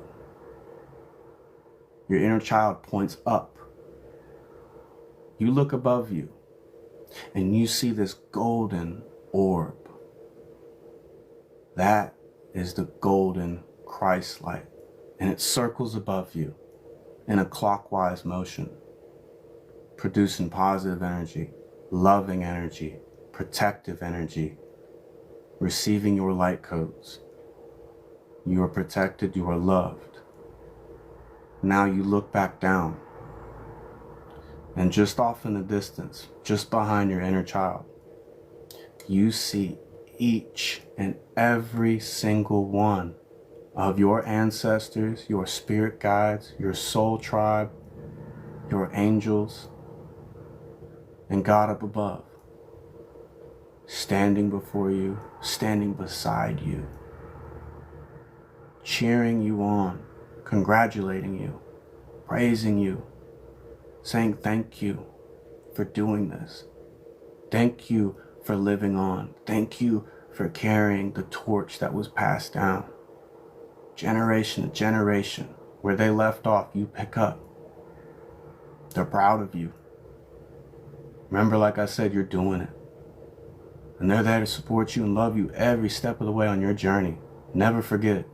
Your inner child points up. You look above you and you see this golden orb. That is the golden Christ light, and it circles above you in a clockwise motion, producing positive energy, loving energy, protective energy, receiving your light codes. You are protected, you are loved. Now you look back down, and just off in the distance, just behind your inner child, you see each and every single one of your ancestors, your spirit guides, your soul tribe, your angels, and God up above, standing before you, standing beside you, cheering you on, congratulating you, praising you, saying thank you for doing this. Thank you for living on. Thank you for carrying the torch that was passed down. Generation to generation, where they left off, you pick up. They're proud of you. Remember, like I said, you're doing it. And they're there to support you and love you every step of the way on your journey. Never forget it.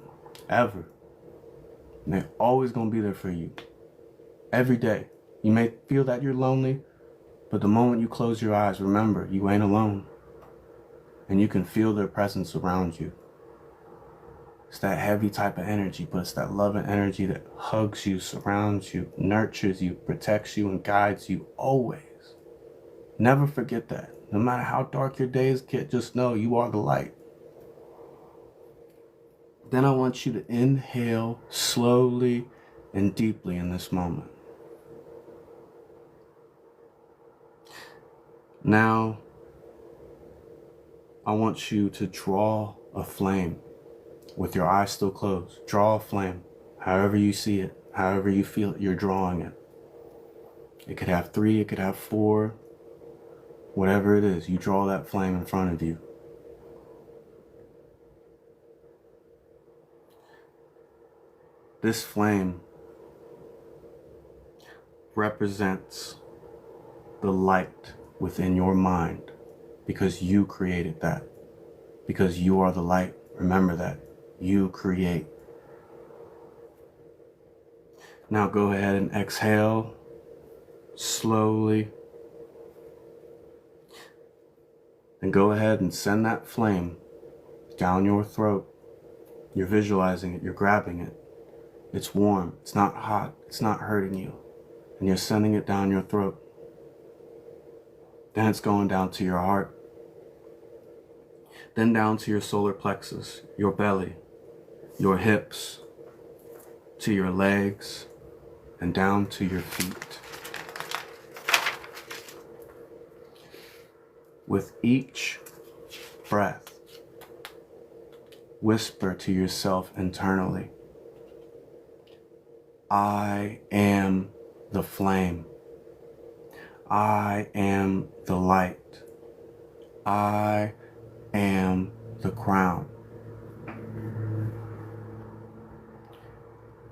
Ever. And they're always going to be there for you. Every day. You may feel that you're lonely, but the moment you close your eyes, remember, you ain't alone. And you can feel their presence around you. It's that heavy type of energy, but it's that loving energy that hugs you, surrounds you, nurtures you, protects you, and guides you always. Never forget that. No matter how dark your days get, just know you are the light. Then I want you to inhale slowly and deeply in this moment. Now, I want you to draw a flame with your eyes still closed. Draw a flame, however you see it, however you feel it, you're drawing it. It could have 3, it could have 4, whatever it is, you draw that flame in front of you. This flame represents the light within your mind because you created that. Because you are the light. Remember that. You create. Now go ahead and exhale slowly. And go ahead and send that flame down your throat. You're visualizing it. You're grabbing it. It's warm. It's not hot. It's not hurting you. And you're sending it down your throat. Then it's going down to your heart. Then down to your solar plexus, your belly, your hips, to your legs, and down to your feet. With each breath, whisper to yourself internally, I am the flame. I am the light. I am the crown.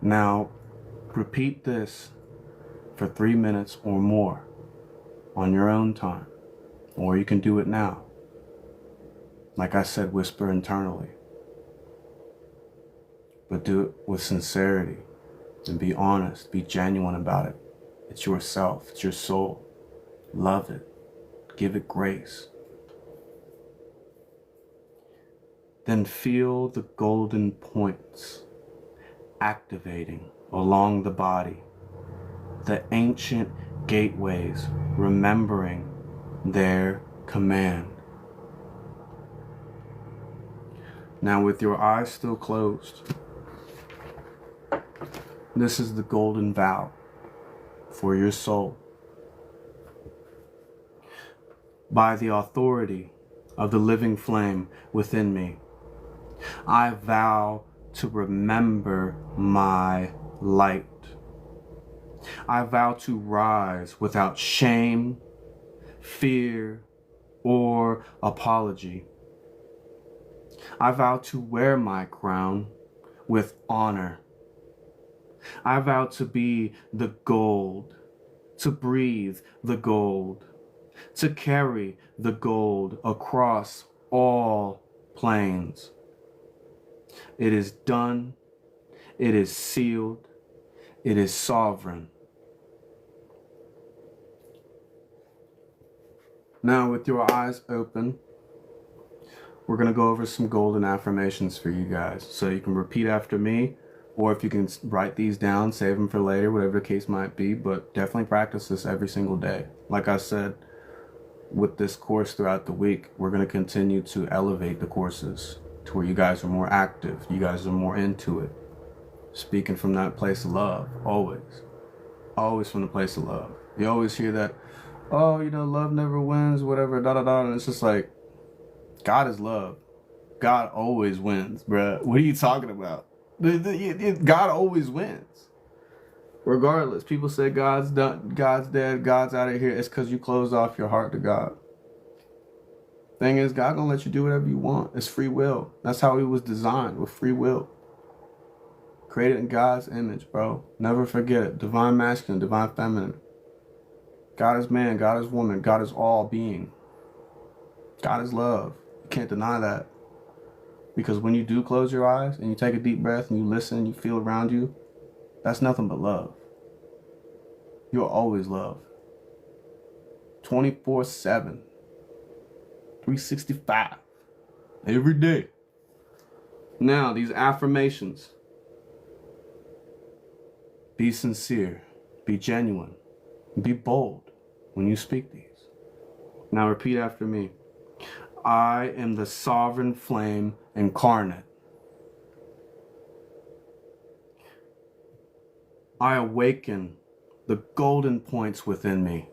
Now, repeat this for 3 minutes or more on your own time, or you can do it now. Like I said, whisper internally, but do it with sincerity and be honest, be genuine about it. It's yourself, it's your soul. Love it. Give it grace. Then feel the golden points activating along the body, the ancient gateways remembering their command. Now with your eyes still closed, this is the golden vow for your soul. By the authority of the living flame within me, I vow to remember my light. I vow to rise without shame, fear, or apology. I vow to wear my crown with honor. I vow to be the gold, to breathe the gold, to carry the gold across all planes. It is done. It is sealed. It is sovereign. Now, with your eyes open, we're going to go over some golden affirmations for you guys. So you can repeat after me, or if you can write these down, save them for later, whatever the case might be. But definitely practice this every single day. Like I said, with this course throughout the week, we're going to continue to elevate the courses to where you guys are more active, you guys are more into it, speaking from that place of love. Always from the place of love. You always hear that, oh, you know, love never wins, whatever, da da da, and it's just like, God is love. God always wins, bruh. What are you talking about? God always wins. Regardless, people say God's done, God's dead, God's out of here. It's because you closed off your heart to God. Thing is, God gonna let you do whatever you want. It's free will. That's how He was designed, with free will. Created in God's image, bro. Never forget it. Divine masculine, divine feminine. God is man, God is woman, God is all being. God is love. You can't deny that. Because when you do close your eyes and you take a deep breath and you listen and you feel around you, that's nothing but love. You're always loved. 24/7. 365. Every day. Now, these affirmations. Be sincere. Be genuine. Be bold when you speak these. Now repeat after me. I am the sovereign flame incarnate. I awaken the golden points within me.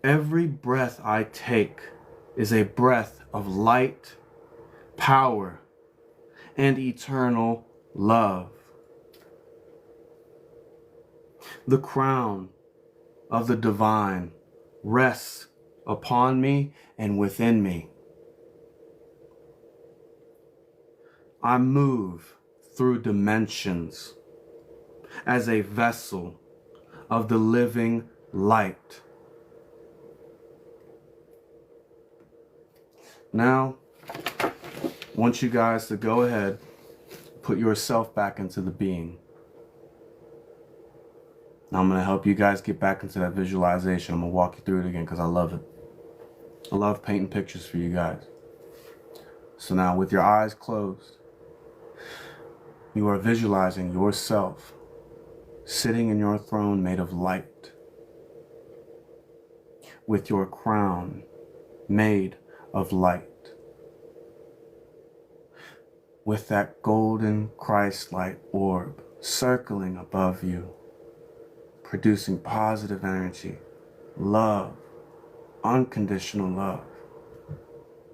Every breath I take is a breath of light, power, and eternal love. The crown of the divine rests upon me and within me. I move through dimensions as a vessel of the living light. Now, I want you guys to go ahead, put yourself back into the being. Now I'm going to help you guys get back into that visualization. I'm going to walk you through it again because I love it. I love painting pictures for you guys. So now with your eyes closed, you are visualizing yourself sitting in your throne made of light, with your crown made of light, with that golden Christ-like orb circling above you, producing positive energy, love, unconditional love,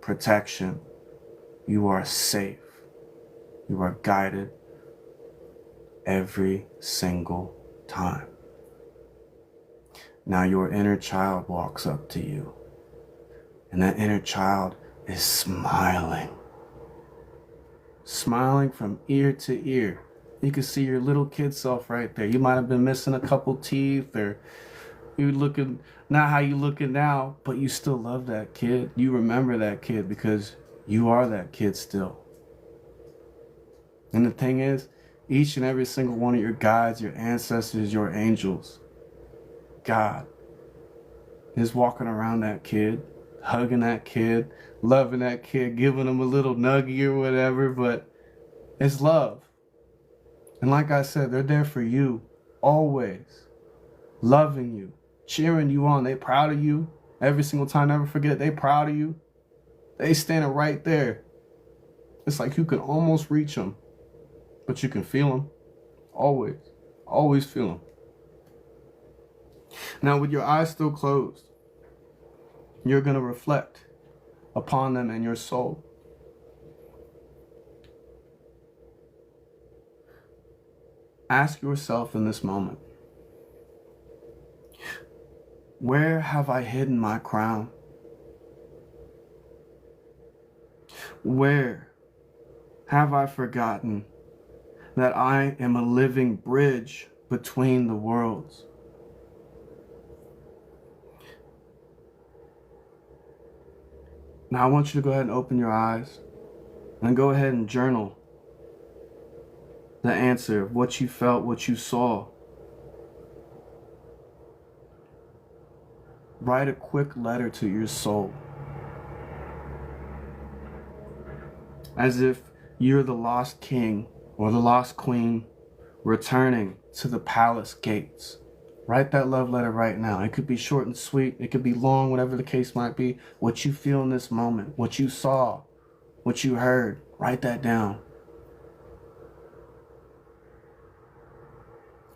protection. You are safe. You are guided every single time. Now your inner child walks up to you, and that inner child is smiling. Smiling from ear to ear. You can see your little kid self right there. You might have been missing a couple teeth, or you looking not how you looking now, but you still love that kid. You remember that kid because you are that kid still. And the thing is, each and every single one of your guides, your ancestors, your angels, God is walking around that kid, hugging that kid, loving that kid, giving them a little nuggie or whatever, but it's love. And like I said, they're there for you, always, loving you, cheering you on. They proud of you every single time. Never forget it. They proud of you. They standing right there. It's like you can almost reach them, but you can feel them. Always feel them. Now with your eyes still closed, you're going to reflect upon them in your soul. Ask yourself in this moment, where have I hidden my crown? Where have I forgotten that I am a living bridge between the worlds? Now I want you to go ahead and open your eyes and go ahead and journal the answer of what you felt, what you saw. Write a quick letter to your soul, as if you're the lost king or the lost queen returning to the palace gates. Write that love letter right now. It could be short and sweet. It could be long, whatever the case might be. What you feel in this moment, what you saw, what you heard, write that down.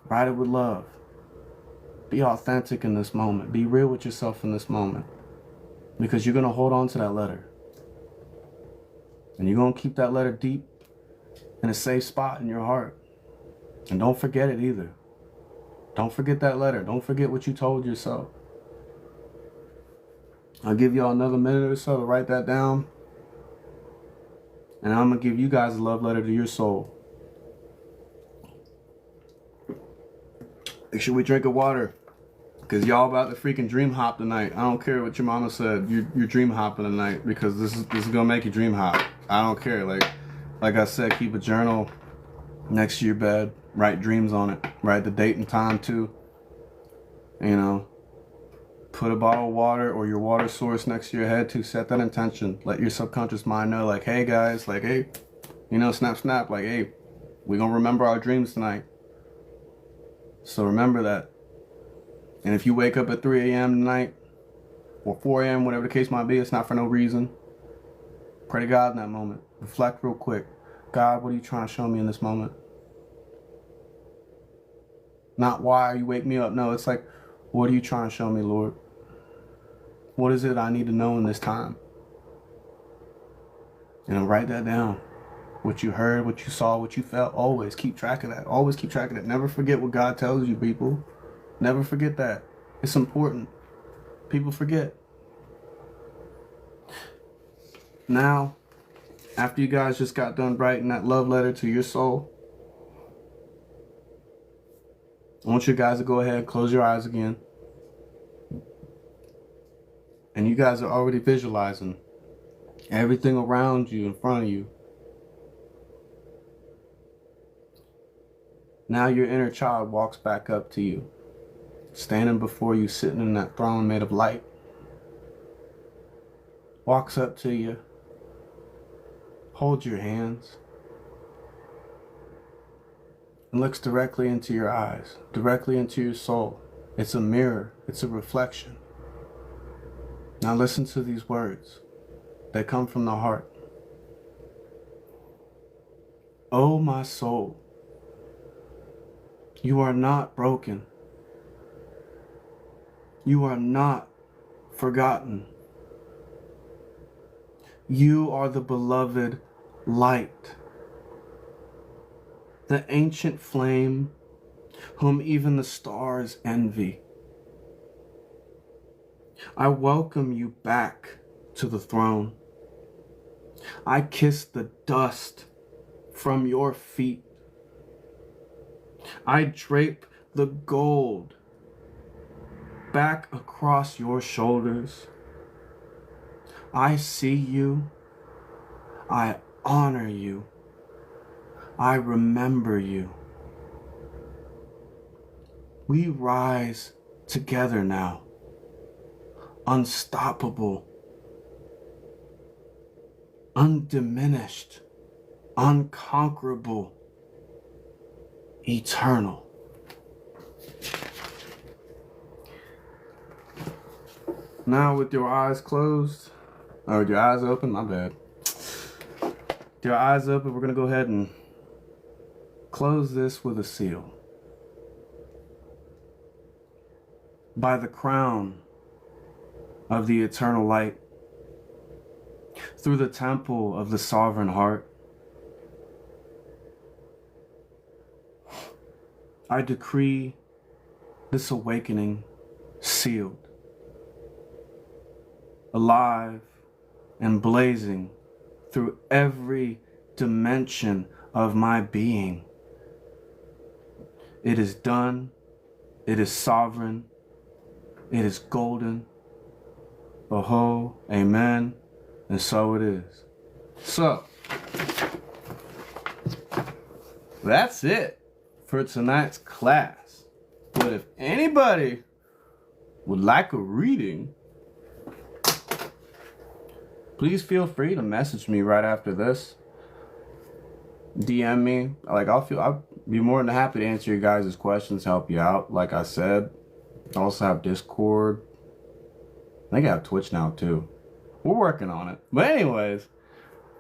Write it with love. Be authentic in this moment. Be real with yourself in this moment. Because you're going to hold on to that letter. And you're going to keep that letter deep in a safe spot in your heart. And don't forget it either. Don't forget that letter. Don't forget what you told yourself. I'll give y'all another minute or so to write that down. And I'm going to give you guys a love letter to your soul. Make sure we drink of water, because y'all about to freaking dream hop tonight. I don't care what your mama said. You're dream hopping tonight, because this is gonna make you dream hop. I don't care. Like I said, keep a journal next to your bed. Write dreams on it. Write the date and time too. You know, put a bottle of water or your water source next to your head to set that intention. Let your subconscious mind know, like, hey guys, like, hey, you know, snap, snap, like, hey, we're gonna remember our dreams tonight. So remember that. And if you wake up at 3 a.m. tonight, or 4 a.m., whatever the case might be, it's not for no reason. Pray to God in that moment. Reflect real quick. God, what are you trying to show me in this moment? Not why you wake me up. No, it's like, what are you trying to show me, Lord? What is it I need to know in this time? And write that down. What you heard, what you saw, what you felt. Always keep track of that. Always keep track of that. Never forget what God tells you, people. Never forget that. It's important. People forget. Now, after you guys just got done writing that love letter to your soul, I want you guys to go ahead and close your eyes again. And you guys are already visualizing everything around you, in front of you. Now your inner child walks back up to you, standing before you, sitting in that throne made of light. Walks up to you, holds your hands, and looks directly into your eyes, directly into your soul. It's a mirror, it's a reflection. Now listen to these words that come from the heart. Oh, my soul, you are not broken. You are not forgotten. You are the beloved light, the ancient flame whom even the stars envy. I welcome you back to the throne. I kiss the dust from your feet. I drape the gold back across your shoulders. I see you. I honor you. I remember you. We rise together now. Unstoppable, undiminished, unconquerable, eternal. Now with your eyes closed, or with your eyes open, my bad. With your eyes open, we're going to go ahead and close this with a seal. By the crown of the eternal light, through the temple of the sovereign heart, I decree this awakening sealed, alive and blazing through every dimension of my being. It is done. It is sovereign. It is golden. Aho, amen, and so it is. So, that's it for tonight's class. But if anybody would like a reading, please feel free to message me right after this. DM me. I'll be more than happy to answer your guys' questions, help you out. Like I said, I also have Discord. I think I have Twitch now too. We're working on it. But anyways,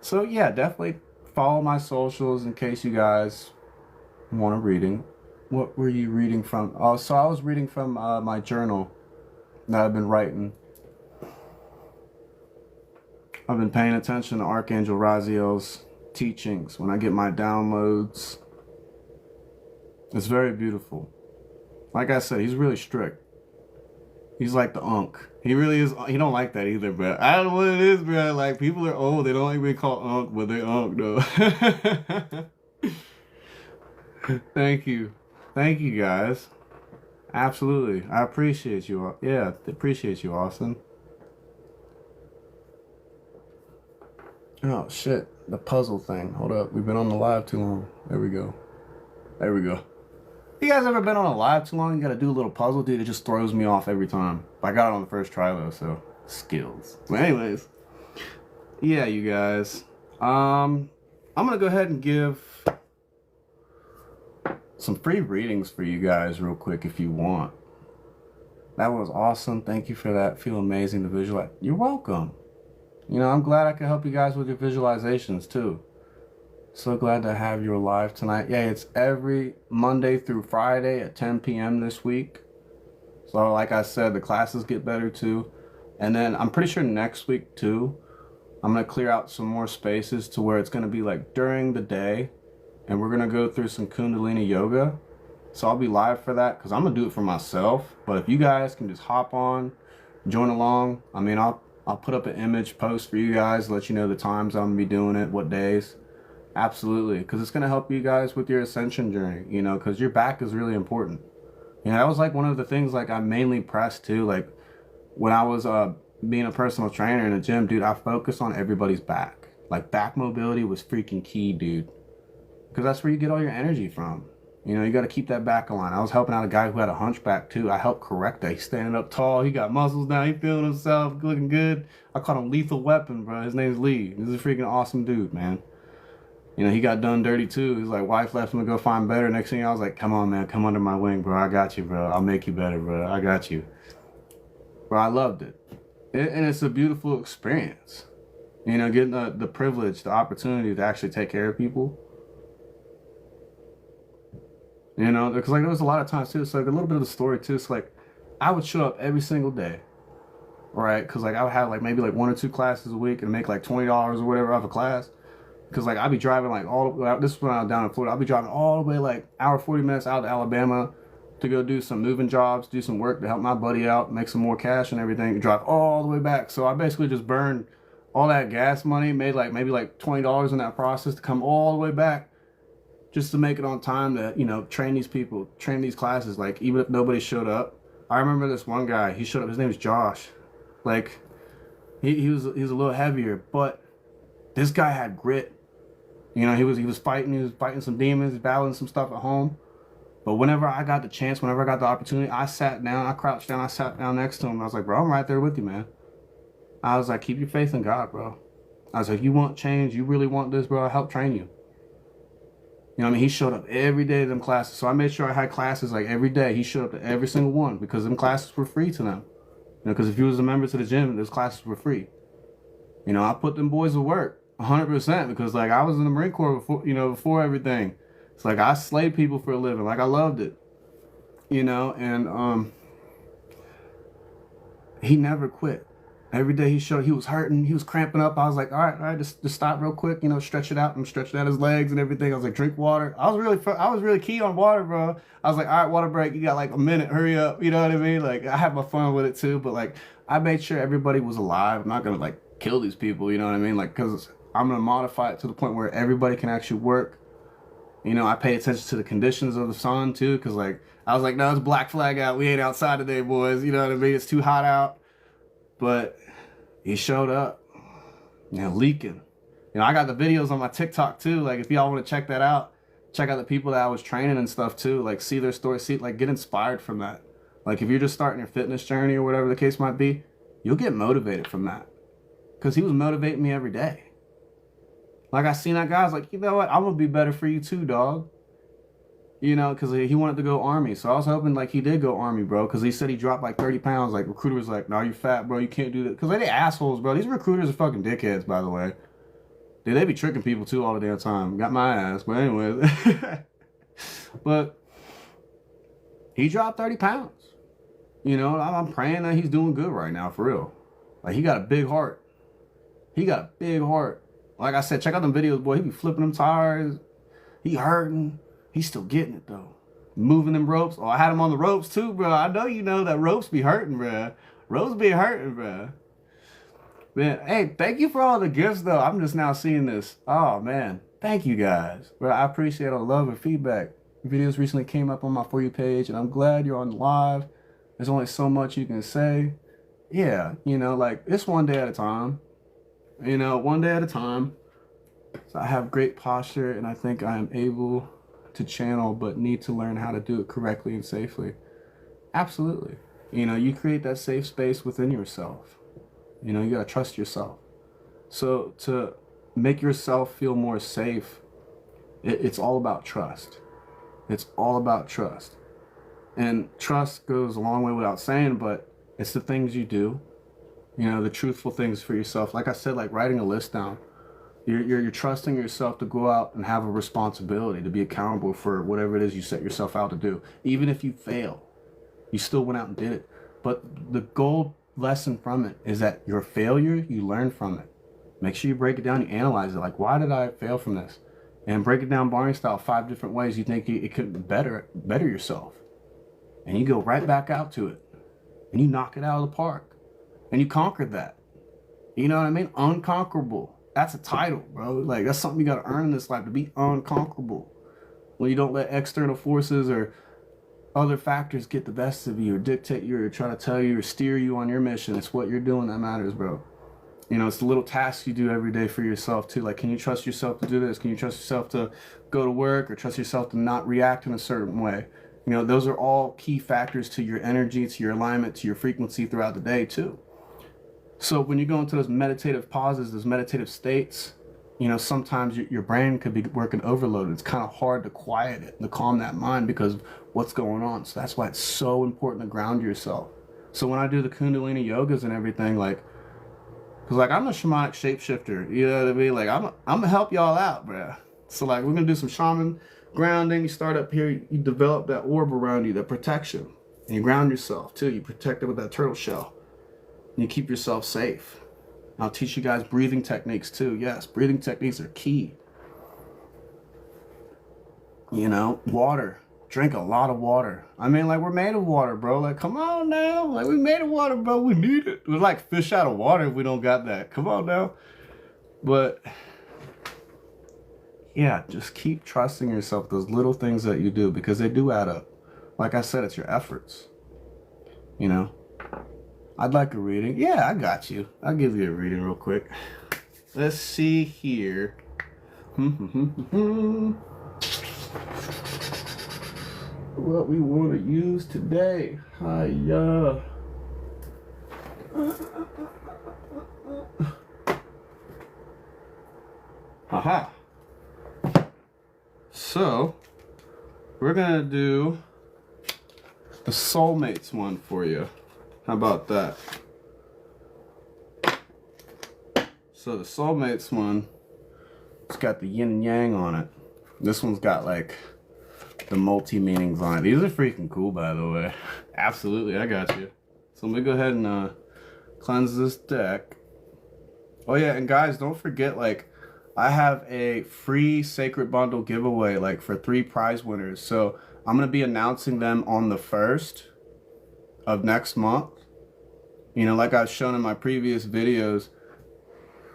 so yeah, definitely follow my socials in case you guys want a reading. What were you reading from? Oh, so I was reading from my journal that I've been writing. I've been paying attention to Archangel Raziel's teachings when I get my downloads. It's very beautiful. Like I said, he's really strict. He's like the Unk. He really is. He don't like that either, bro. I don't know what it is, bro. Like, people are old. They don't even call Unk, but they Unk, though. Thank you. Thank you, guys. Absolutely. I appreciate you. Yeah, appreciate you, Austin. Oh, shit. The puzzle thing. Hold up. We've been on the live too long. There we go. There we go. You guys ever been on a live too long? You gotta do a little puzzle, dude. It just throws me off every time. I got it on the first try though, so skills. But anyways, yeah, you guys. I'm gonna go ahead and give some free readings for you guys real quick if you want. That was awesome. Thank you for that. Feel amazing to visualize. You're welcome. You know, I'm glad I could help you guys with your visualizations too. So glad to have you alive tonight. Yeah, it's every Monday through Friday at 10 p.m. this week. So like I said, the classes get better too. And then I'm pretty sure next week too, I'm going to clear out some more spaces to where it's going to be like during the day. And we're going to go through some Kundalini yoga. So I'll be live for that because I'm going to do it for myself. But if you guys can just hop on, join along. I mean, I'll put up an image post for you guys, let you know the times I'm going to be doing it, what days. Absolutely, because it's going to help you guys with your ascension journey, you know, because your back is really important. You know, that was like one of the things like I mainly pressed too, like when I was being a personal trainer in a gym, dude, I focused on everybody's back. Like back mobility was freaking key, dude, because that's where you get all your energy from. You know, you got to keep that back aligned. I was helping out a guy who had a hunchback too. I helped correct that. He's standing up tall. He got muscles now. He feeling himself, looking good. I called him Lethal Weapon, bro. His name's Lee. He's a freaking awesome dude, man. You know, he got done dirty too. He's like, wife left him to go find better. Next thing I was like, come on, man, come under my wing, bro. I got you, bro. I'll make you better, bro. I got you. Bro, I loved it. And it's a beautiful experience. You know, getting the privilege, the opportunity to actually take care of people. You know, because like there was a lot of times too. So like a little bit of the story too. It's like I would show up every single day, right? Because like I would have like maybe like 1 or 2 classes a week and make like $20 or whatever off a class. Because like I'd be driving like this is when I was down in Florida. I'd be driving all the way like hour 40 minutes out to Alabama to go do some moving jobs, do some work to help my buddy out, make some more cash and everything, and drive all the way back. So I basically just burned all that gas money, made like maybe like $20 in that process to come all the way back just to make it on time to, you know, train these people, train these classes, like even if nobody showed up. I remember this one guy, he showed up, his name is Josh. Like he was a little heavier, but this guy had grit. You know, he was fighting some demons, battling some stuff at home. But whenever I got the chance, whenever I got the opportunity, I sat down, I crouched down, I sat down next to him. I was like, bro, I'm right there with you, man. I was like, keep your faith in God, bro. I was like, you want change, you really want this, bro, I'll help train you. You know what I mean? He showed up every day to them classes. So I made sure I had classes like every day. He showed up to every single one because them classes were free to them. You know, because if you was a member to the gym, those classes were free. You know, I put them boys to work 100% because like I was in the Marine Corps before, you know, before everything. It's like I slayed people for a living. Like I loved it. You know, and he never quit. Every day he showed, he was hurting, he was cramping up. I was like, all right, just stop real quick, you know, stretch it out. I'm stretching out his legs and everything. I was like, drink water. I was really key on water, bro. I was like, all right, water break. You got like a minute, hurry up. You know what I mean? Like I had my fun with it too, but like I made sure everybody was alive. I'm not gonna like kill these people, you know what I mean? Like, cause I'm gonna modify it to the point where everybody can actually work. You know, I pay attention to the conditions of the sun too, cause like I was like, no, it's black flag out. We ain't outside today, boys. You know what I mean? It's too hot out. But he showed up, you know, leaking. You know, I got the videos on my TikTok too. Like, if y'all want to check that out, check out the people that I was training and stuff too. Like, see their story, like, get inspired from that. Like, if you're just starting your fitness journey or whatever the case might be, you'll get motivated from that. Because he was motivating me every day. Like, I seen that guy, I was like, you know what? I'm going to be better for you too, dog. You know, because he wanted to go Army. So I was hoping, like, he did go Army, bro. Because he said he dropped, like, 30 pounds. Like, recruiter was like, no, you fat, bro. You can't do that. Because they assholes, bro. These recruiters are fucking dickheads, by the way. Dude, they be tricking people, too, all the damn time. Got my ass. But anyways. But he dropped 30 pounds. You know, I'm praying that he's doing good right now, for real. Like, he got a big heart. He got a big heart. Like I said, check out them videos, boy. He be flipping them tires. He hurting. He's still getting it, though. Moving them ropes. Oh, I had him on the ropes, too, bro. I know you know that ropes be hurting, bro. Ropes be hurting, bro. Man, hey, thank you for all the gifts, though. I'm just now seeing this. Oh, man. Thank you, guys. Bro, I appreciate all the love and feedback. Videos recently came up on my For You page, and I'm glad you're on live. There's only so much you can say. Yeah, you know, like, it's one day at a time. You know, one day at a time. So I have great posture, and I think I am able to channel but need to learn how to do it correctly and safely. Absolutely. You know, you create that safe space within yourself. You know, you gotta trust yourself. So to make yourself feel more safe, it's all about trust. It's all about trust. And trust goes a long way without saying, but it's the things you do, you know, the truthful things for yourself. Like I said, like writing a list down. You're trusting yourself to go out and have a responsibility, to be accountable for whatever it is you set yourself out to do. Even if you fail, you still went out and did it. But the gold lesson from it is that your failure, you learn from it. Make sure you break it down, you analyze it. Like, why did I fail from this? And break it down Barney style, 5 different ways you think it could better yourself. And you go right back out to it. And you knock it out of the park. And you conquered that. You know what I mean? Unconquerable. That's a title, bro. Like, that's something you got to earn in this life, to be unconquerable. When you don't let external forces or other factors get the best of you or dictate you or try to tell you or steer you on your mission. It's what you're doing that matters, bro. You know, it's the little tasks you do every day for yourself too. Like, can you trust yourself to do this? Can you trust yourself to go to work, or trust yourself to not react in a certain way? You know, those are all key factors to your energy, to your alignment, to your frequency throughout the day too. So when you go into those meditative pauses, those meditative states, you know, sometimes your brain could be working overloaded. It's kind of hard to quiet it, to calm that mind because of what's going on. So that's why it's so important to ground yourself. So when I do the Kundalini yogas and everything, like, because like I'm a shamanic shapeshifter, you know what I mean? Like I'm gonna help y'all out, bro. So like we're gonna do some shaman grounding. You start up here, you develop that orb around you, that protection, and you ground yourself too. You protect it with that turtle shell, and you keep yourself safe. I'll teach you guys breathing techniques too. Yes, breathing techniques are key. You know, water. Drink a lot of water. I mean, like, we're made of water, bro. Like, come on now. Like, we made of water, bro. We need it. We're like fish out of water if we don't got that. Come on now. But, yeah, just keep trusting yourself, those little things that you do, because they do add up. Like I said, it's your efforts. You know? I'd like a reading. Yeah, I got you. I'll give you a reading real quick. Let's see here. What we want to use today. Hiya. Haha. So, we're going to do the Soulmates one for you. How about that? So the Soulmates one, it's got the yin and yang on it. This one's got like the multi-meanings on it. These are freaking cool, by the way. Absolutely, I got you. So let me go ahead and cleanse this deck. Oh yeah, and guys, don't forget, like, I have a free Sacred Bundle giveaway, like, for 3 prize winners. So I'm going to be announcing them on the 1st of next month. You know, like I've shown in my previous videos,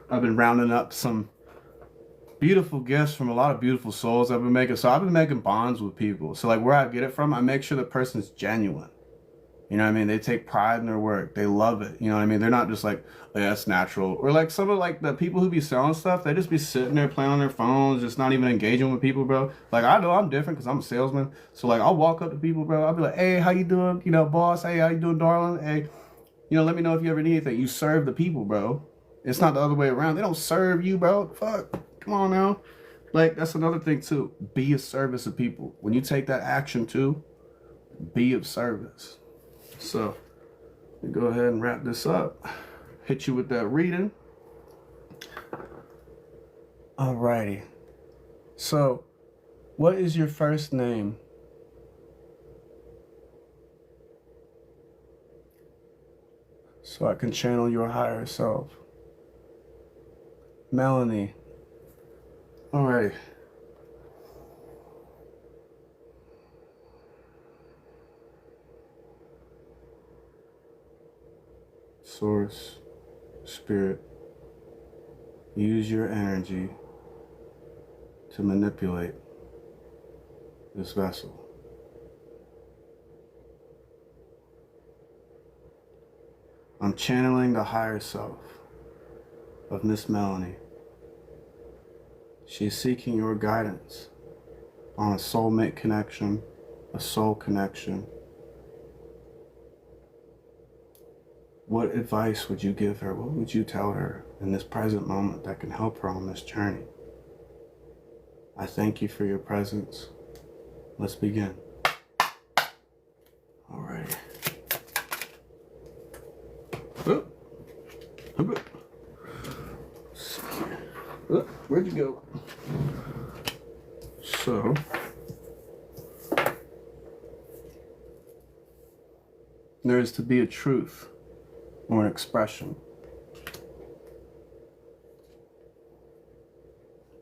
I've been rounding up some beautiful gifts from a lot of beautiful souls I've been making. So I've been making bonds with people. So like where I get it from, I make sure the person's genuine. You know what I mean? They take pride in their work. They love it. You know what I mean? They're not just like, oh, yeah, that's natural. Or like some of like the people who be selling stuff, they just be sitting there playing on their phones, just not even engaging with people, bro. Like I know I'm different because I'm a salesman. So like I'll walk up to people, bro. I'll be like, hey, how you doing? You know, boss. Hey, how you doing, darling? Hey, you know, let me know if you ever need anything. You serve the people, bro. It's not the other way around. They don't serve you, bro. Fuck. Come on now. Like, that's another thing, too. Be of service of people. When you take that action, too, be of service. So, go ahead and wrap this up. Hit you with that reading. Alrighty. So, what is your first name? So I can channel your higher self. Melanie. Alright. Source, Spirit, use your energy to manipulate this vessel. I'm channeling the higher self of Miss Melanie. She's seeking your guidance on a soulmate connection, a soul connection. What advice would you give her? What would you tell her in this present moment that can help her on this journey? I thank you for your presence. Let's begin. All right. Where'd you go? So, there is to be a truth or an expression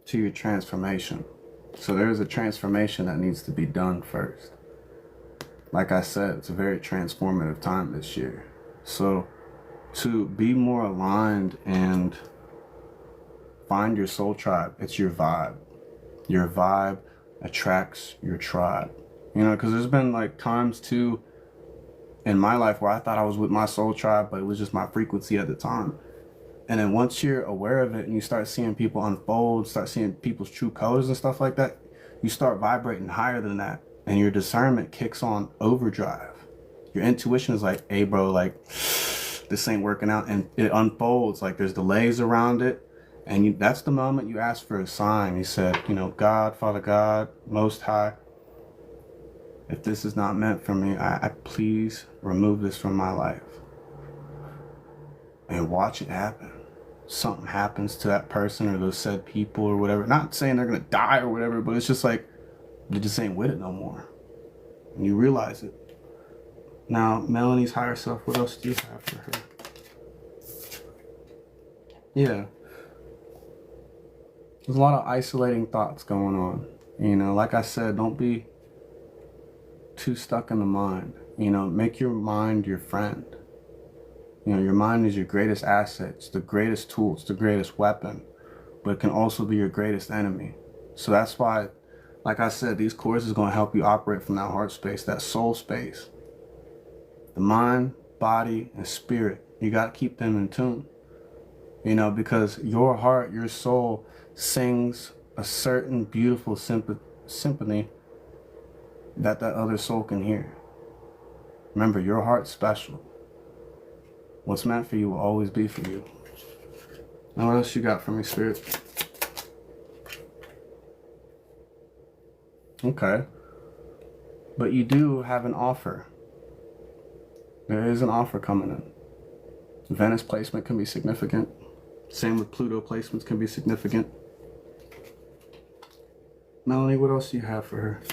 to your transformation. So there is a transformation that needs to be done first. Like I said, it's a very transformative time this year. So to be more aligned and find your soul tribe, it's your vibe. Your vibe attracts your tribe. You know, because there's been like times too in my life where I thought I was with my soul tribe, but it was just my frequency at the time. And then once you're aware of it and you start seeing people unfold, start seeing people's true colors and stuff like that, you start vibrating higher than that. And your discernment kicks on overdrive. Your intuition is like, hey bro, like this ain't working out. And it unfolds, like there's delays around it. And that's the moment you ask for a sign. You said, you know, God, Father God, Most High, if this is not meant for me, I please remove this from my life. And watch it happen. Something happens to that person or those said people or whatever. Not saying they're going to die or whatever, but it's just like, they just ain't with it no more. And you realize it. Now, Melanie's higher self, what else do you have for her? Yeah. There's a lot of isolating thoughts going on. You know, like I said, don't be too stuck in the mind. You know, make your mind your friend. You know, your mind is your greatest asset. It's the greatest tool. It's the greatest weapon. But it can also be your greatest enemy. So that's why, like I said, these courses are going to help you operate from that heart space, that soul space. The mind, body, and spirit. You got to keep them in tune. You know, because your heart, your soul sings a certain beautiful symphony that other soul can hear. Remember, your heart's special. What's meant for you will always be for you. Now, what else you got for me, Spirit? Okay. But you do have an offer. There is an offer coming in. Venus placement can be significant. Same with Pluto placements can be significant. Melanie, what else do you have for her?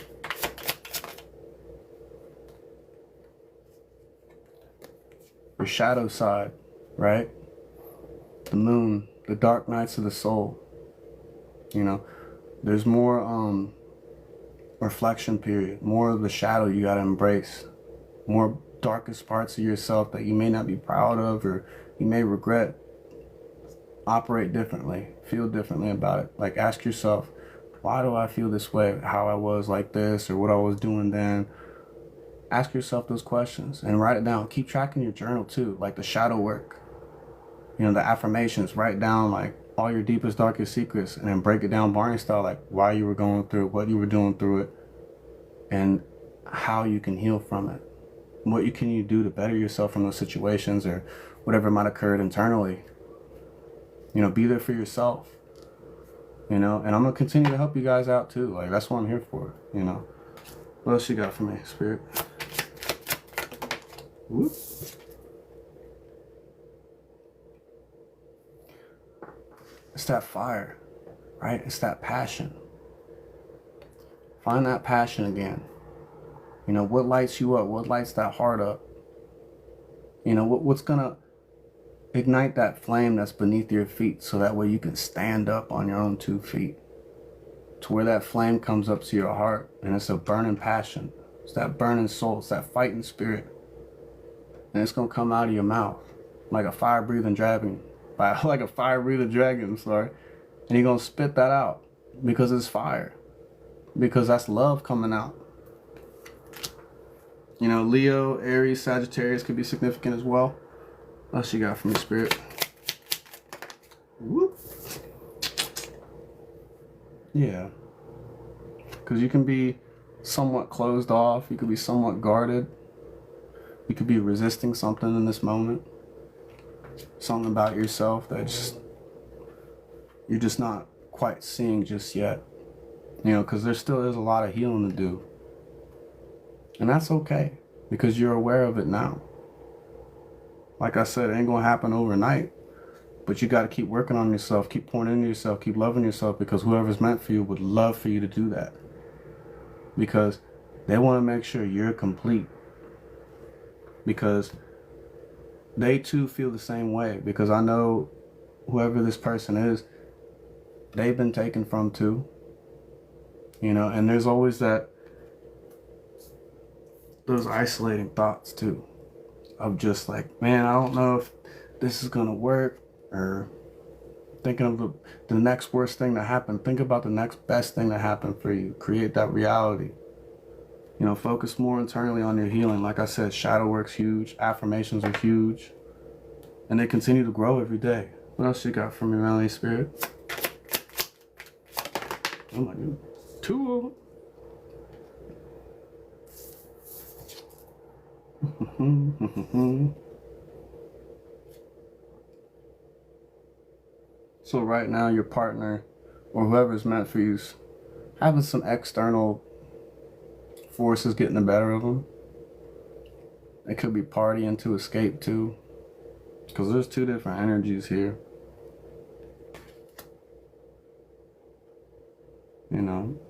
Her shadow side, right? The moon, the dark nights of the soul. You know, there's more reflection period, more of the shadow you gotta embrace, more darkest parts of yourself that you may not be proud of or you may regret. Operate differently, feel differently about it. Like ask yourself, why do I feel this way? How I was like this or what I was doing then. Ask yourself those questions and write it down. Keep tracking your journal too, like the shadow work. You know, the affirmations, write down like all your deepest, darkest secrets and then break it down Barney style, like why you were going through it, what you were doing through it, and how you can heal from it. What you can do to better yourself from those situations or whatever might occurred internally. You know, be there for yourself. You know, and I'm going to continue to help you guys out too. Like, that's what I'm here for, you know. What else you got for me, Spirit? Whoop. It's that fire, right? It's that passion. Find that passion again. You know, what lights you up? What lights that heart up? You know, what's going to ignite that flame that's beneath your feet so that way you can stand up on your own 2 feet. To where that flame comes up to your heart and it's a burning passion. It's that burning soul. It's that fighting spirit. And it's going to come out of your mouth like a fire-breathing dragon. Like a fire-breathing dragon, sorry. And you're going to spit that out because it's fire. Because that's love coming out. You know, Leo, Aries, Sagittarius could be significant as well. What else you got from me, Spirit? Whoop. Yeah. Because you can be somewhat closed off. You could be somewhat guarded. You could be resisting something in this moment. Something about yourself that you're just not quite seeing just yet. You know, because there still is a lot of healing to do. And that's okay, because you're aware of it now. Like I said, it ain't gonna happen overnight. But you got to keep working on yourself, keep pouring into yourself, keep loving yourself, because whoever's meant for you would love for you to do that. Because they want to make sure you're complete. Because they too feel the same way. Because I know whoever this person is, they've been taken from too. You know, and there's always those isolating thoughts too. Of just like, man, I don't know if this is going to work. Or thinking of the next worst thing that happened. Think about the next best thing that happened for you. Create that reality. You know, focus more internally on your healing. Like I said, shadow work's huge. Affirmations are huge. And they continue to grow every day. What else you got from your Melanie Spirit? Oh my God. 2 of them. So right now your partner or whoever's meant for you's having some external forces getting the better of them. It could be partying to escape too, because there's 2 different energies here. You know,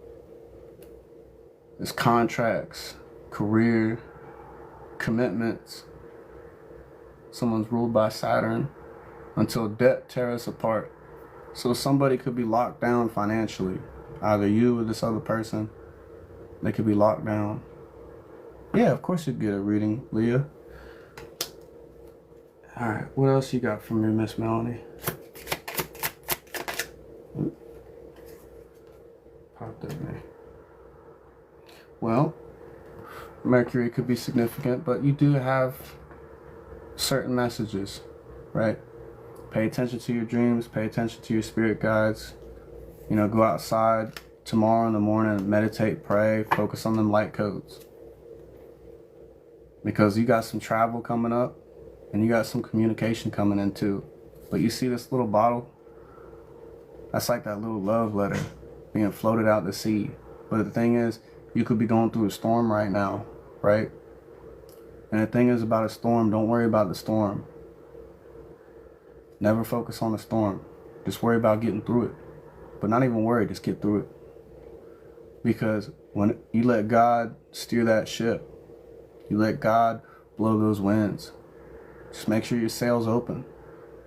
there's contracts, career, commitments. Someone's ruled by Saturn until debt tears us apart. So somebody could be locked down financially. Either you or this other person. They could be locked down. Yeah, of course you'd get a reading, Leah. Alright, what else you got from your Miss Melanie? Popped up there. Well, Mercury could be significant, but you do have certain messages, right? Pay attention to your dreams, pay attention to your spirit guides. You know, go outside tomorrow in the morning, meditate, pray, focus on them light codes. Because you got some travel coming up and you got some communication coming in too. But you see this little bottle? That's like that little love letter being floated out to sea. But the thing is, you could be going through a storm right now, right? And the thing is about a storm, don't worry about the storm. Never focus on the storm. Just worry about getting through it. But not even worry, just get through it. Because when you let God steer that ship, you let God blow those winds. Just make sure your sail's open.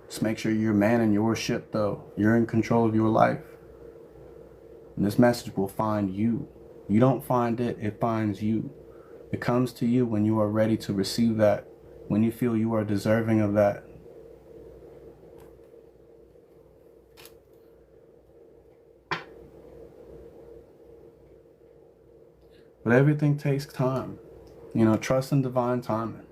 Just make sure you're manning your ship though. You're in control of your life. And this message will find you. You don't find it, it finds you. It comes to you when you are ready to receive that. When you feel you are deserving of that. But everything takes time. You know, trust in divine timing.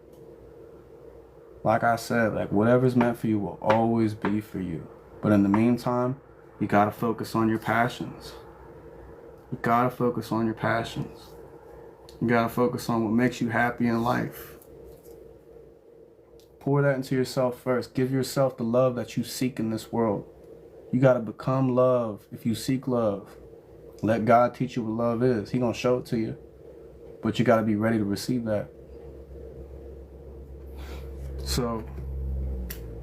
Like I said, like whatever's meant for you will always be for you. But in the meantime, you gotta focus on your passions. You gotta focus on your passions. You gotta focus on what makes you happy in life. Pour that into yourself first. Give yourself the love that you seek in this world. You gotta become love if you seek love. Let God teach you what love is. He gonna show it to you. But you gotta be ready to receive that. So,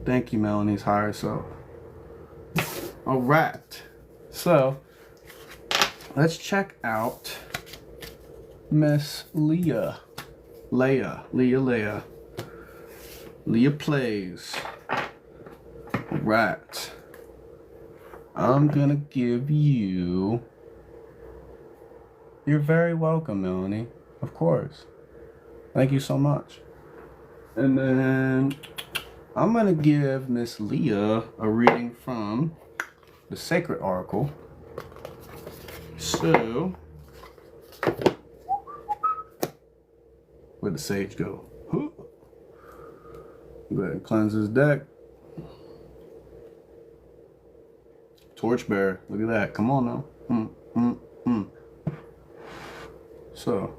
thank you, Melanie's higher self. Alright. So, let's check out Miss Leah. Leah plays. Alright. I'm gonna give you... You're very welcome, Melanie. Of course. Thank you so much. And then I'm gonna give Miss Leah a reading from the Sacred Oracle. So, where'd the sage go? Go ahead and cleanse his deck. Torchbearer, look at that. Come on now. so?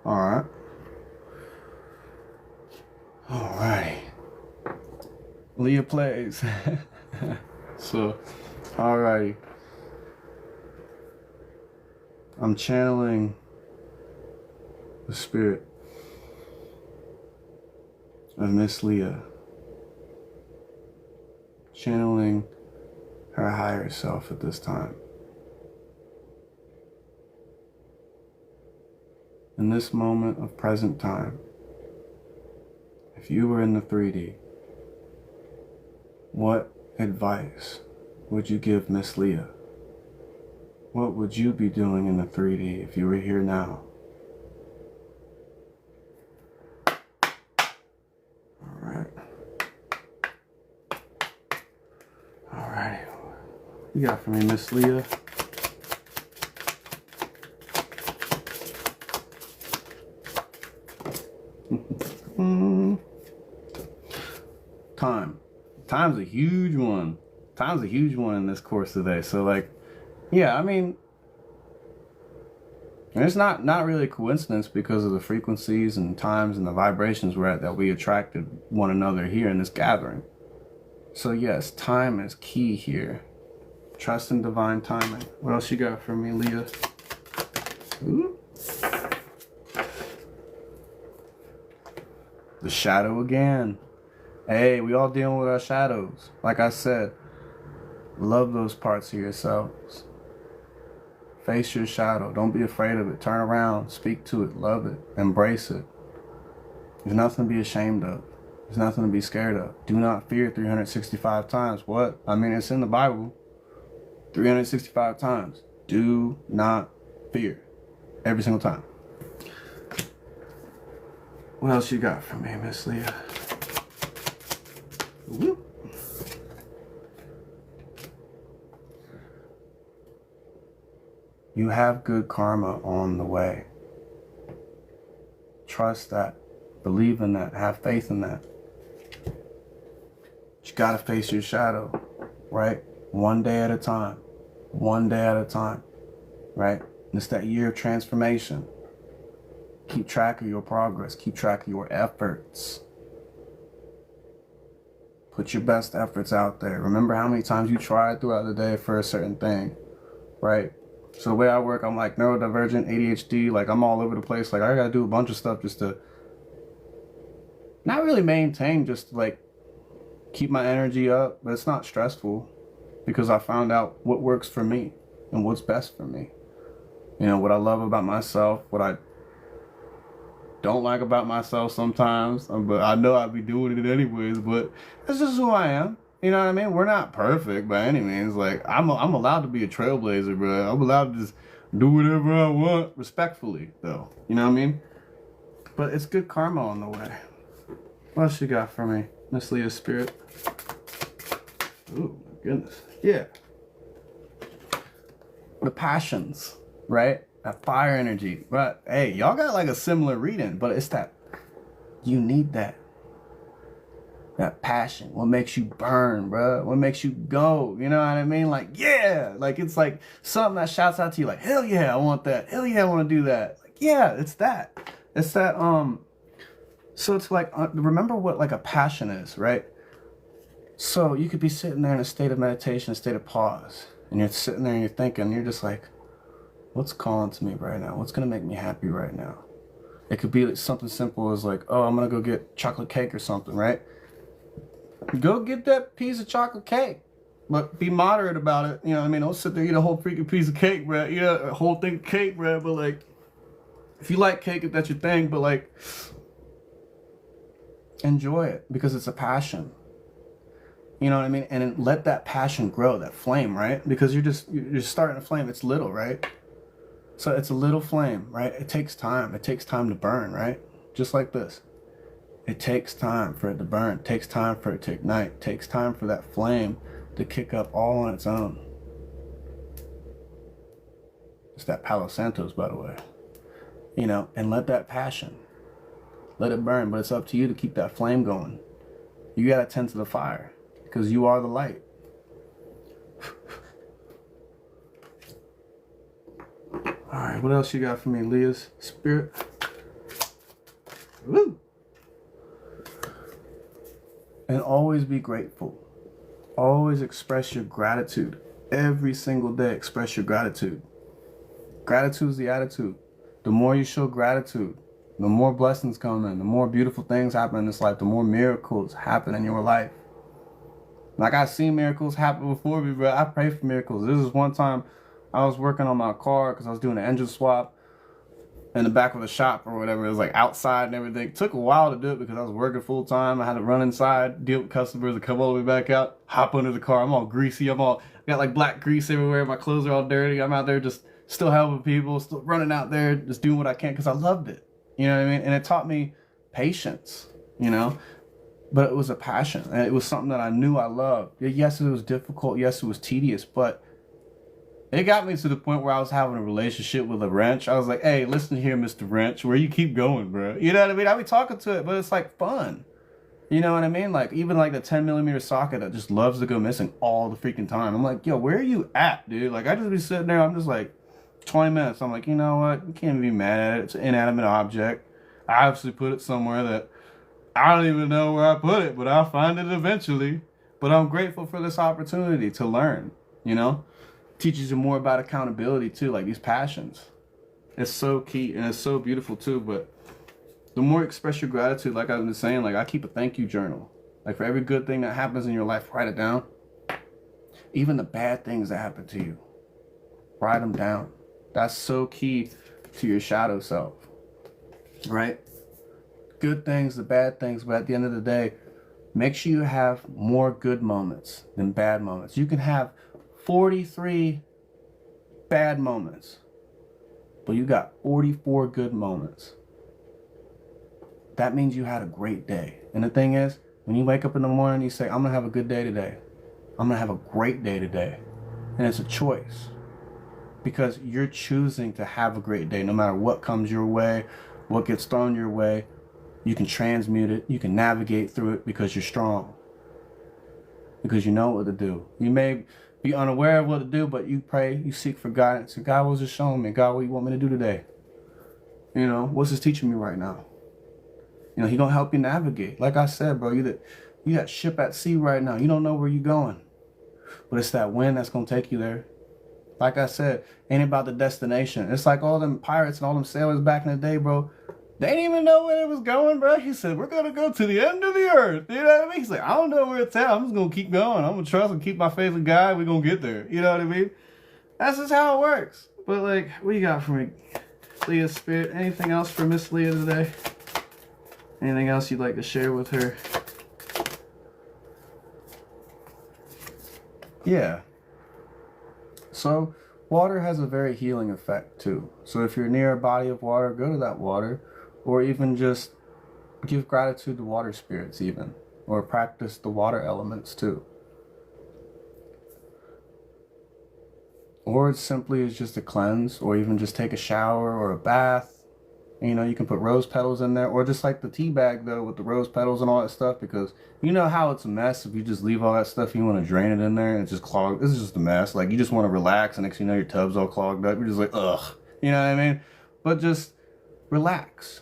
Alright. Alrighty. Leah plays. So, alrighty. I'm channeling the spirit of Miss Leah. Channeling her higher self at this time. In this moment of present time, if you were in the 3D, what advice would you give Miss Leah? What would you be doing in the 3D if you were here now? All right. All right. What you got for me, Miss Leah? Time. Time's a huge one. Time's a huge one in this course today. So like, yeah, I mean, it's not really a coincidence because of the frequencies and times and the vibrations we're at that we attracted one another here in this gathering. So yes, time is key here. Trust in divine timing. What else you got for me, Leah? Ooh. The shadow again. Hey, we all dealing with our shadows. Like I said, love those parts of yourselves. Face your shadow. Don't be afraid of it. Turn around. Speak to it. Love it. Embrace it. There's nothing to be ashamed of. There's nothing to be scared of. Do not fear 365 times. What? I mean, it's in the Bible. 365 times. Do not fear. Every single time. What else you got for me, Miss Leah? Whoop. You have good karma on the way. Trust that. Believe in that. Have faith in that. You gotta face your shadow, right? One day at a time. One day at a time, right? And it's that year of transformation. Keep track of your progress. Keep track of your efforts. Put your best efforts out there. Remember how many times you tried throughout the day for a certain thing, right? So the way I work, I'm like neurodivergent, ADHD, like I'm all over the place. Like I gotta do a bunch of stuff just to not really maintain, just to like keep my energy up, but it's not stressful because I found out what works for me and what's best for me. You know, what I love about myself, what I don't like about myself sometimes, but I know I'd be doing it anyways, but that's just who I am. You know what I mean? We're not perfect by any means. Like, I'm allowed to be a trailblazer, bro. I'm allowed to just do whatever I want, respectfully, though. You know what I mean? But it's good karma on the way. What else you got for me, Miss Leah's spirit? Oh, my goodness. Yeah. The passions, right? That fire energy. But, hey, y'all got like a similar reading, but it's that, you need that. That passion, what makes you burn, bro? What makes you go? You know what I mean? Like, yeah, like it's like something that shouts out to you, like, hell yeah, I want that. Hell yeah, I want to do that. Like, yeah, it's that. It's that. So it's like, remember what like a passion is, right? So you could be sitting there in a state of meditation, a state of pause, and you're sitting there and you're thinking, you're just like, what's calling to me right now? What's gonna make me happy right now? It could be like something simple as like, oh, I'm gonna go get chocolate cake or something, right? Go get that piece of chocolate cake, but be moderate about it. You know what I mean? Don't sit there and eat a whole freaking piece of cake, bro. Yeah, a whole thing of cake, bro. But like, if you like cake, if that's your thing, but like, enjoy it because it's a passion. You know what I mean? And let that passion grow, that flame, right? Because you're starting a flame. It's little, right? So it's a little flame, right? It takes time. It takes time to burn, right? Just like this. It takes time for it to burn. It takes time for it to ignite. It takes time for that flame to kick up all on its own. It's that Palo Santos, by the way. You know, and let that passion, let it burn. But it's up to you to keep that flame going. You got to tend to the fire because you are the light. All right, what else you got for me, Leah's spirit? Woo! And always be grateful. Always express your gratitude. Every single day, express your gratitude. Gratitude is the attitude. The more you show gratitude, the more blessings come in, the more beautiful things happen in this life, the more miracles happen in your life. Like, I've seen miracles happen before me, bro. I pray for miracles. This is one time I was working on my car because I was doing an engine swap in the back of the shop or whatever. It was like outside and everything. It took a while to do it because I was working full time. I had to run inside, deal with customers, and come all the way back out, hop under the car. I'm all greasy. Got like black grease everywhere. My clothes are all dirty. I'm out there just still helping people, still running out there, just doing what I can because I loved it. You know what I mean? And it taught me patience, you know? But it was a passion, and it was something that I knew I loved. Yes, it was difficult. Yes, it was tedious, but it got me to the point where I was having a relationship with a wrench. I was like, hey, listen here, Mr. Wrench, where you keep going, bro? You know what I mean? I be talking to it, but it's like fun. You know what I mean? Like, even like the 10mm socket that just loves to go missing all the freaking time. I'm like, yo, where are you at, dude? Like, I just be sitting there, I'm just like, 20 minutes. I'm like, you know what? You can't be mad at it. It's an inanimate object. I obviously put it somewhere that I don't even know where I put it, but I'll find it eventually. But I'm grateful for this opportunity to learn, you know? Teaches you more about accountability too, like these passions. It's so key and it's so beautiful too, but the more you express your gratitude, like I've been saying, like I keep a thank you journal. Like for every good thing that happens in your life, write it down. Even the bad things that happen to you, write them down. That's so key to your shadow self, right? Good things, the bad things, but at the end of the day, make sure you have more good moments than bad moments. You can have 43 bad moments, but you got 44 good moments. That means you had a great day. And the thing is, when you wake up in the morning, you say, I'm gonna have a good day today. I'm gonna have a great day today. And it's a choice. Because you're choosing to have a great day no matter what comes your way, what gets thrown your way. You can transmute it. You can navigate through it because you're strong. Because you know what to do. You may be unaware of what to do, but you pray, you seek for guidance. God, what's it showing me? God, what do you want me to do today? You know, what's this teaching me right now? You know, He gonna help you navigate. Like I said, bro, you that ship at sea right now. You don't know where you're going. But it's that wind that's gonna take you there. Like I said, ain't about the destination. It's like all them pirates and all them sailors back in the day, bro. They didn't even know where it was going, bro. He said, we're going to go to the end of the earth. You know what I mean? He's like, I don't know where it's at. I'm just going to keep going. I'm going to trust and keep my faith in God. We're going to get there. You know what I mean? That's just how it works. But, like, what you got for me, Leah's spirit? Anything else for Miss Leah today? Anything else you'd like to share with her? Yeah. So, water has a very healing effect, too. So if you're near a body of water, go to that water. Or even just give gratitude to water spirits even. Or practice the water elements too. Or it simply is just a cleanse. Or even just take a shower or a bath. You know, you can put rose petals in there. Or just like the tea bag though with the rose petals and all that stuff. Because you know how it's a mess if you just leave all that stuff. You want to drain it in there and it's just clogged. This is just a mess. Like you just want to relax and next thing you know your tub's all clogged up. You're just like, ugh. You know what I mean? But just relax.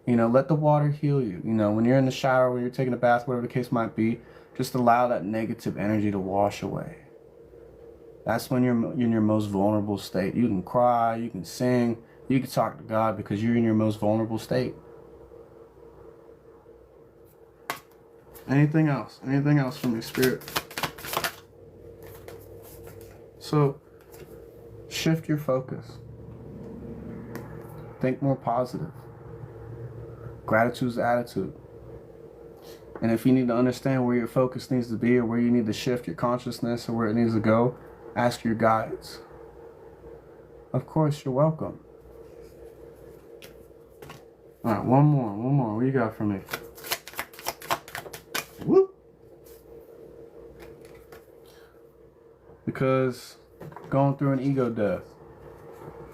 You know, let the water heal you. You know, when you're in the shower, when you're taking a bath, whatever the case might be, just allow that negative energy to wash away. That's when you're in your most vulnerable state. You can cry, you can sing, you can talk to God because you're in your most vulnerable state. Anything else? Anything else from your spirit? So, shift your focus. Think more positive. Gratitude's attitude. And if you need to understand where your focus needs to be or where you need to shift your consciousness or where it needs to go, ask your guides. Of course, you're welcome. All right, one more. What you got for me? Whoop. Because going through an ego death.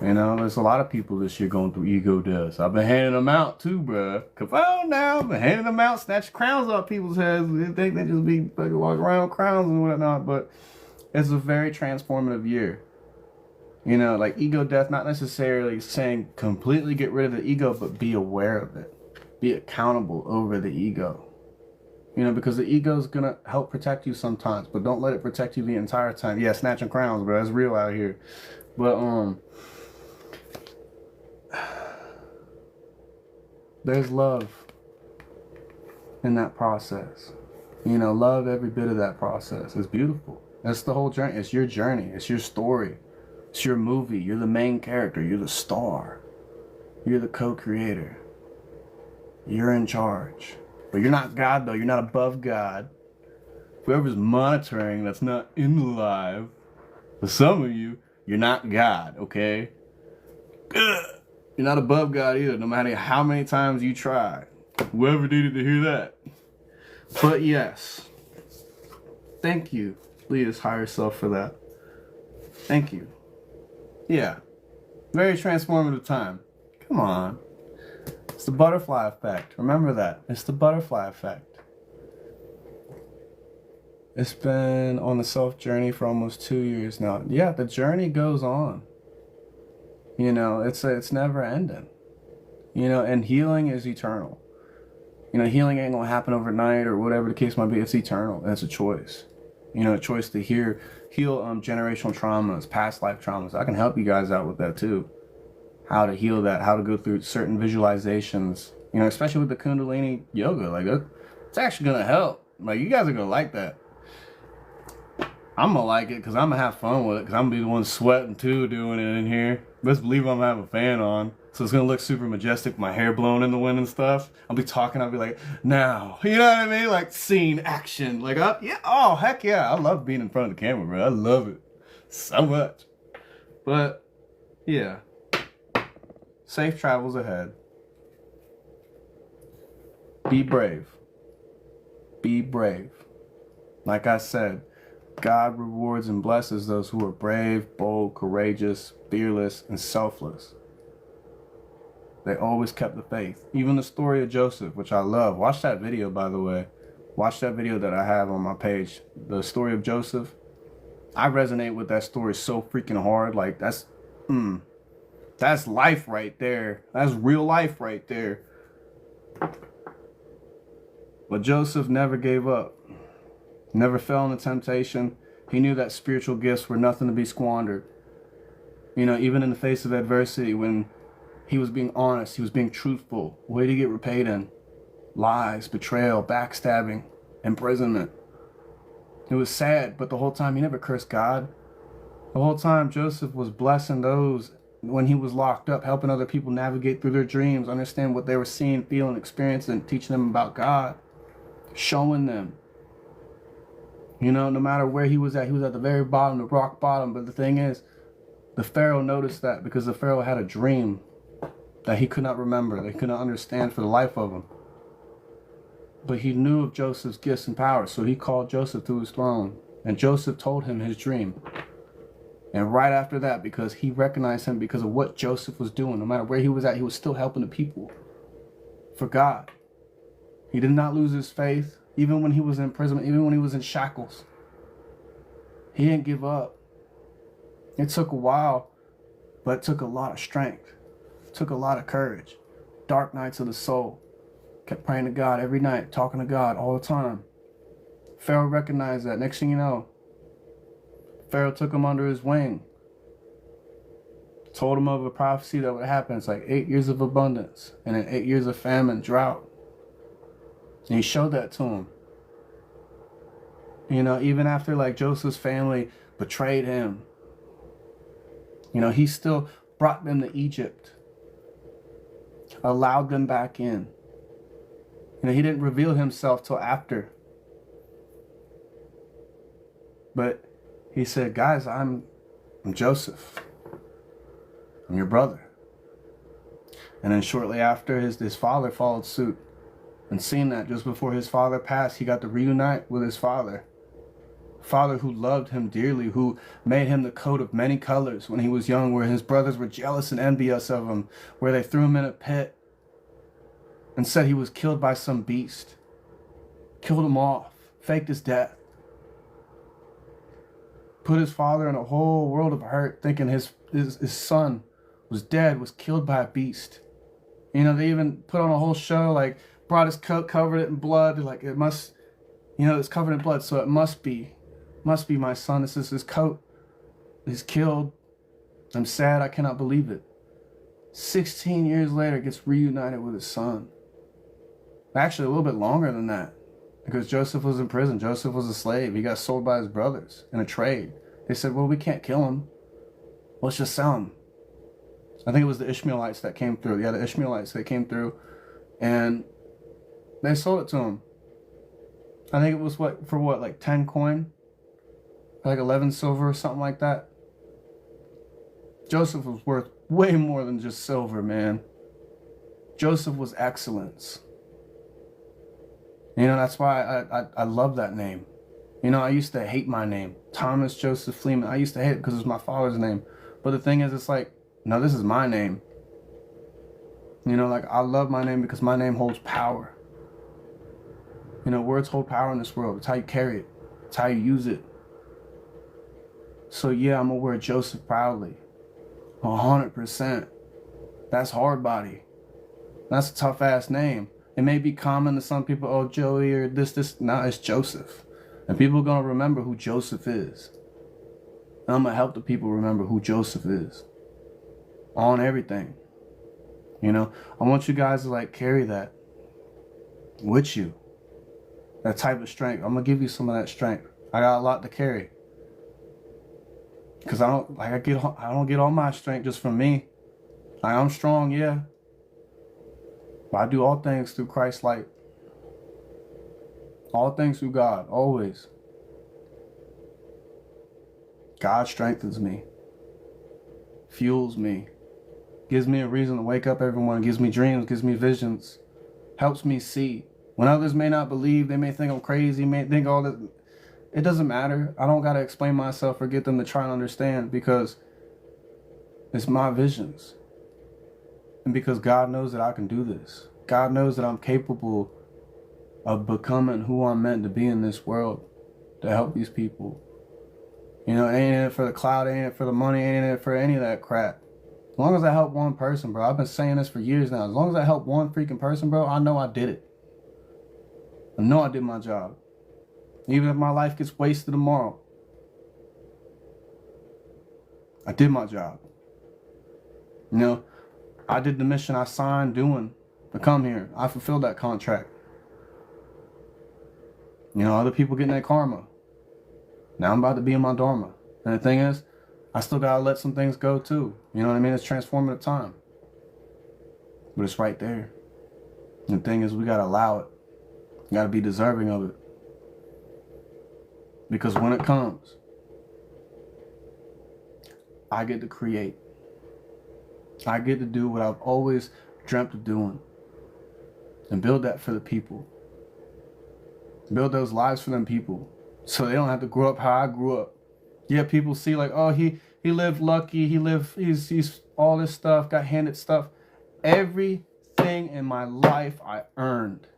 You know, there's a lot of people this year going through ego deaths. I've been handing them out too, bruh. Come on now. I've been handing them out, snatch crowns off people's heads. They think they just be fucking walking around with crowns and whatnot. But it's a very transformative year. You know, like ego death, not necessarily saying completely get rid of the ego, but be aware of it. Be accountable over the ego. You know, because the ego is going to help protect you sometimes, but don't let it protect you the entire time. Yeah, snatching crowns, bro. That's real out here. But, there's love in that process. You know, love every bit of that process. It's beautiful. That's the whole journey. It's your journey. It's your story. It's your movie. You're the main character. You're the star. You're the co-creator. You're in charge. But you're not God, though. You're not above God. Whoever's monitoring that's not in live, for some of you, you're not God, okay? You're not above God either, no matter how many times you try. Whoever needed to hear that. But yes, thank you, Leah's higher self, for that. Thank you. Yeah, very transformative time. Come on. It's the butterfly effect. Remember that. It's the butterfly effect. It's been on the self journey for almost 2 years now. Yeah, the journey goes on. You know, it's never ending. You know, and healing is eternal. You know, healing ain't gonna happen overnight or whatever the case might be. It's eternal. And it's a choice. You know, a choice to heal generational traumas, past life traumas. I can help you guys out with that too. How to heal that, how to go through certain visualizations. You know, especially with the Kundalini yoga. Like, it's actually gonna help. Like, you guys are gonna like that. I'm gonna like it because I'm gonna have fun with it, because I'm gonna be the one sweating too doing it in here. Best believe I'm gonna have a fan on. So it's gonna look super majestic, my hair blowing in the wind and stuff. I'll be talking, I'll be like, now. You know what I mean? Like, scene, action. Like, yeah, oh, heck yeah. I love being in front of the camera, bro. I love it so much. But, yeah. Safe travels ahead. Be brave. Be brave. Like I said, God rewards and blesses those who are brave, bold, courageous, fearless, and selfless. They always kept the faith. Even the story of Joseph, which I love. Watch that video, by the way. Watch that video that I have on my page. The story of Joseph. I resonate with that story so freaking hard. Like, that's life right there. That's real life right there. But Joseph never gave up. Never fell into temptation. He knew that spiritual gifts were nothing to be squandered. You know, even in the face of adversity, when he was being honest, he was being truthful. What did he get repaid in? Lies, betrayal, backstabbing, imprisonment. It was sad, but the whole time he never cursed God. The whole time Joseph was blessing those when he was locked up, helping other people navigate through their dreams, understand what they were seeing, feeling, experiencing, teaching them about God, showing them. You know, no matter where he was at the very bottom, the rock bottom. But the thing is, the Pharaoh noticed that because the Pharaoh had a dream that he could not remember, that he could not understand for the life of him. But he knew of Joseph's gifts and powers, so he called Joseph to his throne. And Joseph told him his dream. And right after that, because he recognized him because of what Joseph was doing, no matter where he was at, he was still helping the people for God. He did not lose his faith, even when he was in prison, even when he was in shackles. He didn't give up. It took a while, but it took a lot of strength. It took a lot of courage. Dark nights of the soul. Kept praying to God every night, talking to God all the time. Pharaoh recognized that. Next thing you know, Pharaoh took him under his wing. Told him of a prophecy that would happen. It's like 8 years of abundance and then 8 years of famine, drought. And he showed that to him. You know, even after like Joseph's family betrayed him, you know, he still brought them to Egypt. Allowed them back in. You know, he didn't reveal himself till after. But he said, guys, I'm Joseph. I'm your brother. And then shortly after, his father followed suit. And seeing that just before his father passed, he got to reunite with his father. Father who loved him dearly, who made him the coat of many colors when he was young, where his brothers were jealous and envious of him, where they threw him in a pit and said he was killed by some beast. Killed him off, faked his death. put his father in a whole world of hurt, thinking his son was dead, was killed by a beast. You know, they even put on a whole show, like brought his coat, covered it in blood. Like it must, you know, it's covered in blood, so it must be my son. This is his coat. He's killed. I'm sad. I cannot believe it. 16 years later, gets reunited with his son. Actually, a little bit longer than that, because Joseph was in prison. Joseph was a slave. He got sold by his brothers in a trade. They said, well, we can't kill him. Let's just sell him. I think it was the Ishmaelites that came through. Yeah, the Ishmaelites that came through, and they sold it to him. I think it was like 10 coin? Like 11 silver or something like that. Joseph was worth way more than just silver, man. Joseph was excellence. You know, that's why I love that name. You know, I used to hate my name. Thomas Joseph Fleeman. I used to hate it because it was my father's name. But the thing is, it's like, no, this is my name. You know, like, I love my name because my name holds power. You know, words hold power in this world. It's how you carry it. It's how you use it. So yeah, I'm gonna wear Joseph proudly. 100%. That's hard body. That's a tough ass name. It may be common to some people, oh, Joey or this. No, it's Joseph. And people are gonna remember who Joseph is. And I'm gonna help the people remember who Joseph is. On everything. You know, I want you guys to like carry that with you. That type of strength. I'm gonna give you some of that strength. I got a lot to carry. Cause I don't get all my strength just from me. I'm strong, yeah. But I do all things through Christ's light. All things through God, always. God strengthens me. Fuels me. Gives me a reason to wake up every morning. Gives me dreams, gives me visions. Helps me see. When others may not believe, they may think I'm crazy, may think all this. It doesn't matter. I don't got to explain myself or get them to try and understand, because it's my visions. And because God knows that I can do this. God knows that I'm capable of becoming who I'm meant to be in this world to help these people. You know, it ain't in it for the clout, ain't in it for the money, ain't in it for any of that crap. As long as I help one person, bro, I've been saying this for years now. As long as I help one freaking person, bro, I know I did it. I know I did my job. Even if my life gets wasted tomorrow, I did my job. You know, I did the mission I signed doing to come here. I fulfilled that contract. You know, other people getting that karma. Now I'm about to be in my dharma. And the thing is, I still gotta let some things go too. You know what I mean? It's transformative time. But it's right there. And the thing is, we gotta allow it. You gotta be deserving of it. Because when it comes, I get to create. I get to do what I've always dreamt of doing. And build that for the people. Build those lives for them people. So they don't have to grow up how I grew up. Yeah, people see like, oh, he lived lucky, he's all this stuff, got handed stuff. Everything in my life I earned.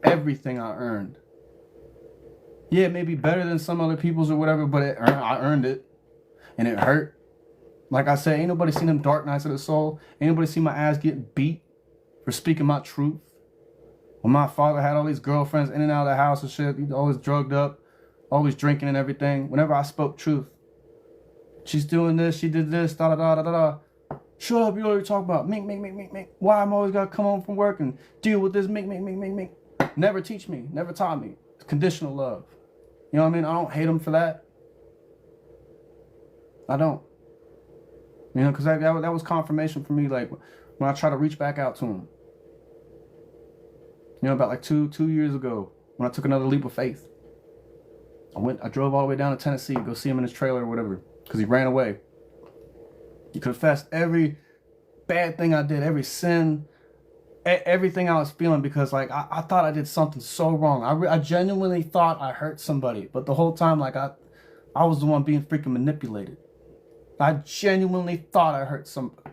Everything I earned. Yeah, it may be better than some other people's or whatever, but I earned it. And it hurt. Like I said, ain't nobody seen them dark nights of the soul. Ain't nobody seen my ass get beat for speaking my truth. When my father had all these girlfriends in and out of the house and shit, he's always drugged up, always drinking and everything. Whenever I spoke truth, she's doing this, she did this, da da da da da. Shut up, you know what you're talking about. Mink. Why I'm always got to come home from work and deal with this mink. Never teach me, never taught me. It's conditional love. You know what I mean? I don't hate him for that. I don't. You know, because that was confirmation for me, like, when I try to reach back out to him. You know, about like two years ago, when I took another leap of faith. I drove all the way down to Tennessee to go see him in his trailer or whatever, because he ran away. He confessed every bad thing I did, every sin, everything I was feeling, because like I thought I did something so wrong. I genuinely thought I hurt somebody, but the whole time like I was the one being freaking manipulated. I genuinely thought I hurt somebody.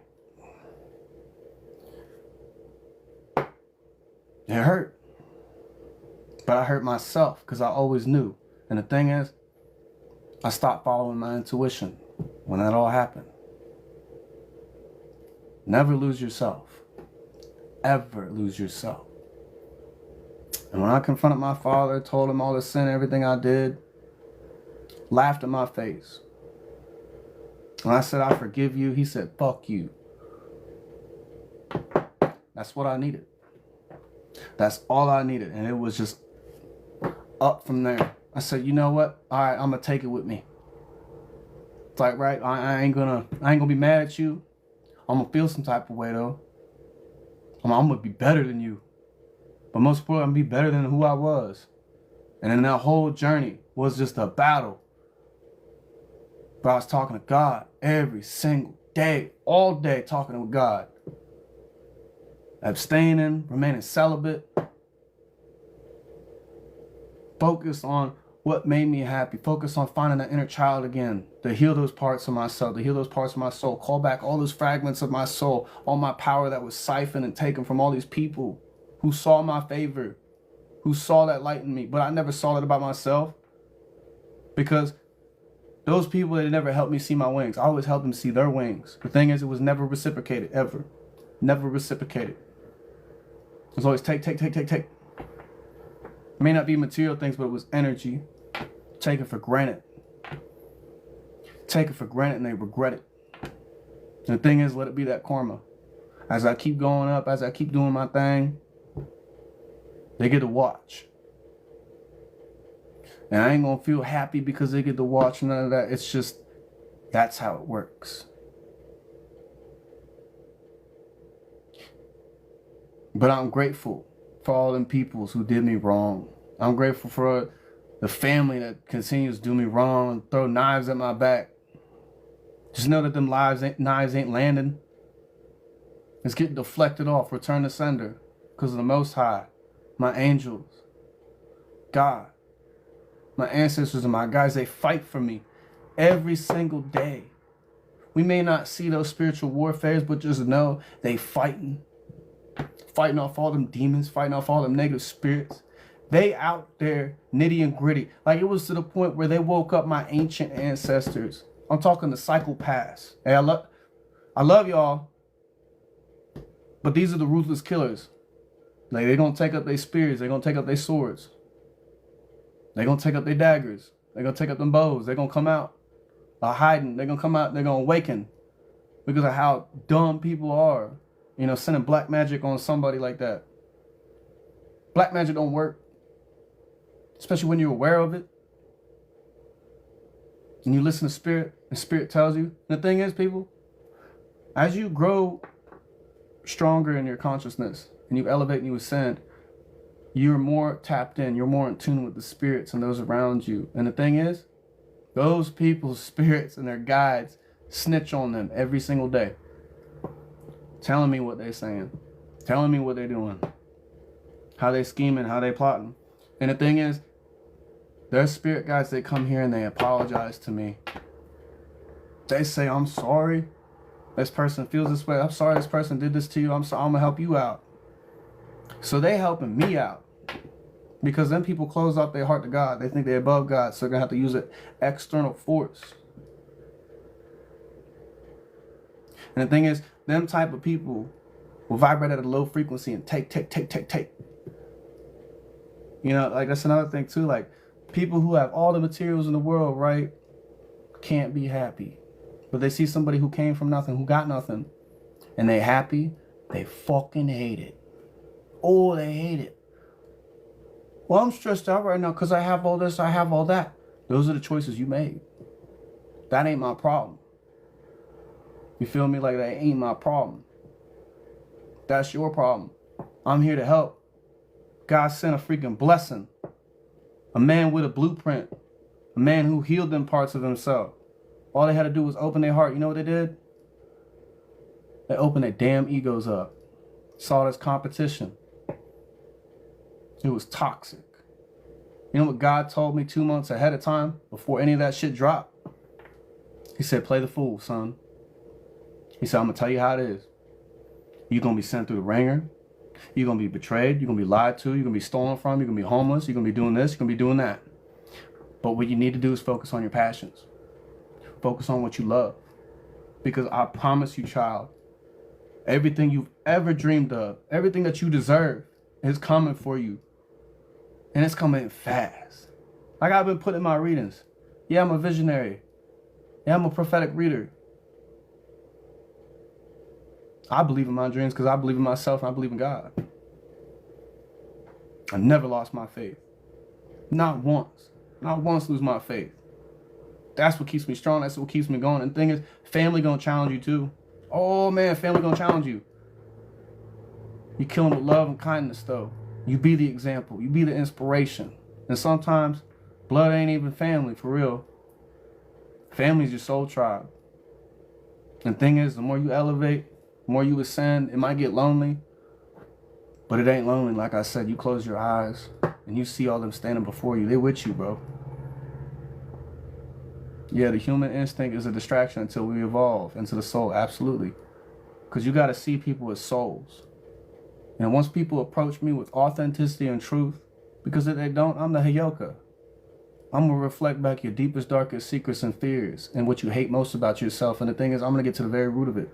It hurt. But I hurt myself because I always knew. And the thing is, I stopped following my intuition when that all happened. Never lose yourself. Ever lose yourself. And when I confronted my father, told him all the sin, everything I did, laughed in my face. When I said, I forgive you, he said, fuck you. That's what I needed. That's all I needed. And it was just up from there. I said, you know what? All right, I'm going to take it with me. It's like, right, I ain't gonna be mad at you. I'm going to feel some type of way, though. I'm going to be better than you. But most importantly, I'm going to be better than who I was. And then that whole journey was just a battle. But I was talking to God every single day, all day talking with God. Abstaining, remaining celibate. Focus on what made me happy. Focus on finding that inner child again. To heal those parts of myself, to heal those parts of my soul. Call back all those fragments of my soul, all my power that was siphoned and taken from all these people who saw my favor, who saw that light in me. But I never saw that about myself, because those people, they never helped me see my wings. I always helped them see their wings. The thing is, it was never reciprocated, ever. Never reciprocated. It was always take. It may not be material things, but it was energy. Taken for granted. Taken for granted, and they regret it. And the thing is, let it be that karma. As I keep going up, as I keep doing my thing, they get to watch. And I ain't gonna feel happy because they get to watch, none of that. It's just, that's how it works. But I'm grateful for all them peoples who did me wrong. I'm grateful for the family that continues to do me wrong and throw knives at my back. Just know that them knives ain't landing. It's getting deflected off, return to sender, because of the Most High, my angels, God, my ancestors and my guys. They fight for me every single day. We may not see those spiritual warfares, but just know they fighting off all them demons, fighting off all them negative spirits. They out there nitty and gritty. Like, it was to the point where they woke up my ancient ancestors. I'm talking the psychopaths. Hey, I love y'all, but these are the ruthless killers. Like, they gonna take up their spears, they gonna take up their swords, they gonna take up their daggers, they gonna take up them bows, they gonna come out hiding, they gonna come out, they're gonna awaken, because of how dumb people are. You know, sending black magic on somebody like that. Black magic don't work, especially when you're aware of it. And you listen to spirit, and spirit tells you. And the thing is, people, as you grow stronger in your consciousness and you elevate and you ascend, you're more tapped in, you're more in tune with the spirits and those around you. And the thing is, those people's spirits and their guides snitch on them every single day, telling me what they're saying, telling me what they're doing, how they scheming, how they plotting. And the thing is, there's spirit guides, they come here and they apologize to me. They say, I'm sorry this person feels this way. I'm sorry this person did this to you. I'm sorry, I'm gonna help you out. So they helping me out, because then people close off their heart to God. They think they're above God, so they're gonna have to use an external force. And the thing is, them type of people will vibrate at a low frequency and take. You know, like, that's another thing too. Like, people who have all the materials in the world, right, can't be happy. But they see somebody who came from nothing, who got nothing, and they happy, they fucking hate it. Oh, they hate it. Well, I'm stressed out right now because I have all this, I have all that. Those are the choices you made. That ain't my problem. You feel me? Like, that ain't my problem. That's your problem. I'm here to help. God sent a freaking blessing. A man with a blueprint. A man who healed them parts of himself. All they had to do was open their heart. You know what they did? They opened their damn egos up. Saw it as competition. It was toxic. You know what God told me 2 months ahead of time, before any of that shit dropped? He said, play the fool, son. He said, I'm going to tell you how it is. You're going to be sent through the ringer. You're going to be betrayed. You're going to be lied to. You're going to be stolen from. You're going to be homeless. You're going to be doing this. You're going to be doing that. But what you need to do is focus on your passions. Focus on what you love. Because I promise you, child, everything you've ever dreamed of, everything that you deserve is coming for you. And it's coming fast. Like I've been putting in my readings. Yeah, I'm a visionary. Yeah, I'm a prophetic reader. I believe in my dreams because I believe in myself and I believe in God. I never lost my faith. Not once. Not once lose my faith. That's what keeps me strong. That's what keeps me going. And the thing is, family gonna challenge you too. Oh man, family gonna challenge you. You kill them with love and kindness though. You be the example. You be the inspiration. And sometimes, blood ain't even family, for real. Family's your soul tribe. And the thing is, the more you elevate, the more you ascend, it might get lonely. But it ain't lonely. Like I said, you close your eyes and you see all them standing before you. They're with you, bro. Yeah, the human instinct is a distraction until we evolve into the soul. Absolutely. Because you got to see people as souls. And once people approach me with authenticity and truth, because if they don't, I'm the Heyoka. I'm going to reflect back your deepest, darkest secrets and fears and what you hate most about yourself. And the thing is, I'm going to get to the very root of it.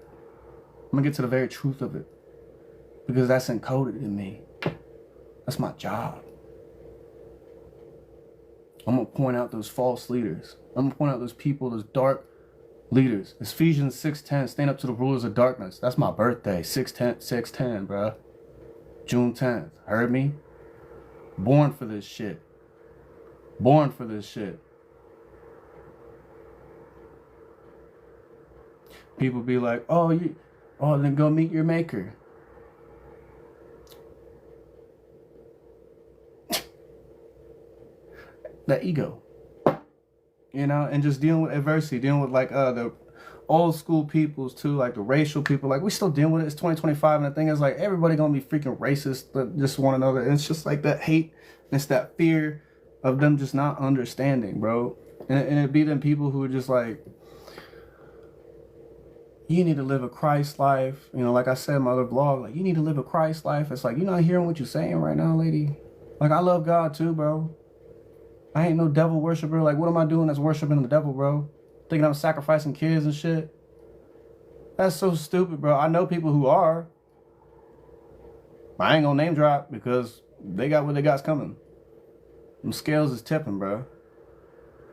I'm going to get to the very truth of it. Because that's encoded in me. That's my job. I'm going to point out those false leaders. I'm going to point out those people, those dark leaders. Ephesians 6:10, stand up to the rulers of darkness. That's my birthday, 6/10, bro. June 10th. Heard me? Born for this shit. Born for this shit. People be like, oh, then go meet your maker. That ego. You know, and just dealing with adversity, dealing with like the old school peoples too, like the racial people, like we still dealing with it. It's 2025, and the thing is like everybody gonna be freaking racist, but just one another. And it's just like that hate, and it's that fear of them just not understanding, bro. And it be them people who are just like, you need to live a Christ life. You know, like I said in my other vlog, like you need to live a Christ life. It's like, you're not hearing what you're saying right now, lady. Like I love God too, bro. I ain't no devil worshiper. Like, what am I doing that's worshiping the devil, bro? Thinking I'm sacrificing kids and shit? That's so stupid, bro. I know people who are. I ain't gonna name drop because they got what they got's coming. Them scales is tipping, bro.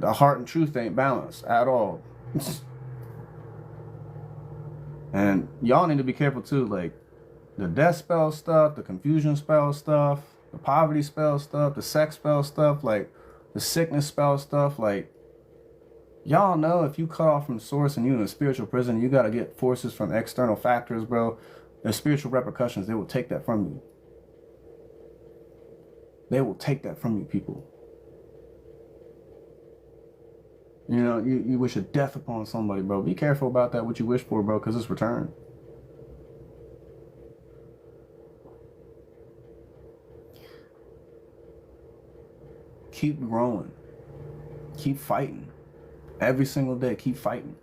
The heart and truth ain't balanced at all. And y'all need to be careful too. Like, the death spell stuff, the confusion spell stuff, the poverty spell stuff, the sex spell stuff, like, the sickness spell stuff, like, y'all know if you cut off from source and you in a spiritual prison, you got to get forces from external factors, bro. There's spiritual repercussions. They will take that from you. They will take that from you, people. You know, you wish a death upon somebody, bro. Be careful about that, what you wish for, bro, because it's returned. Keep growing. Keep fighting. Every single day, keep fighting.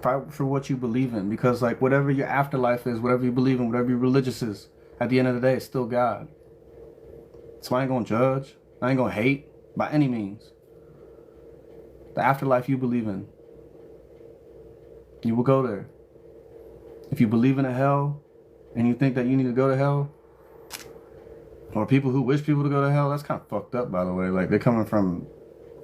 Fight for what you believe in. Because, like, whatever your afterlife is, whatever you believe in, whatever your religious is, at the end of the day, it's still God. So I ain't gonna judge. I ain't gonna hate by any means. The afterlife you believe in, you will go there. If you believe in a hell and you think that you need to go to hell, or people who wish people to go to hell, that's kind of fucked up, by the way. Like, they're coming from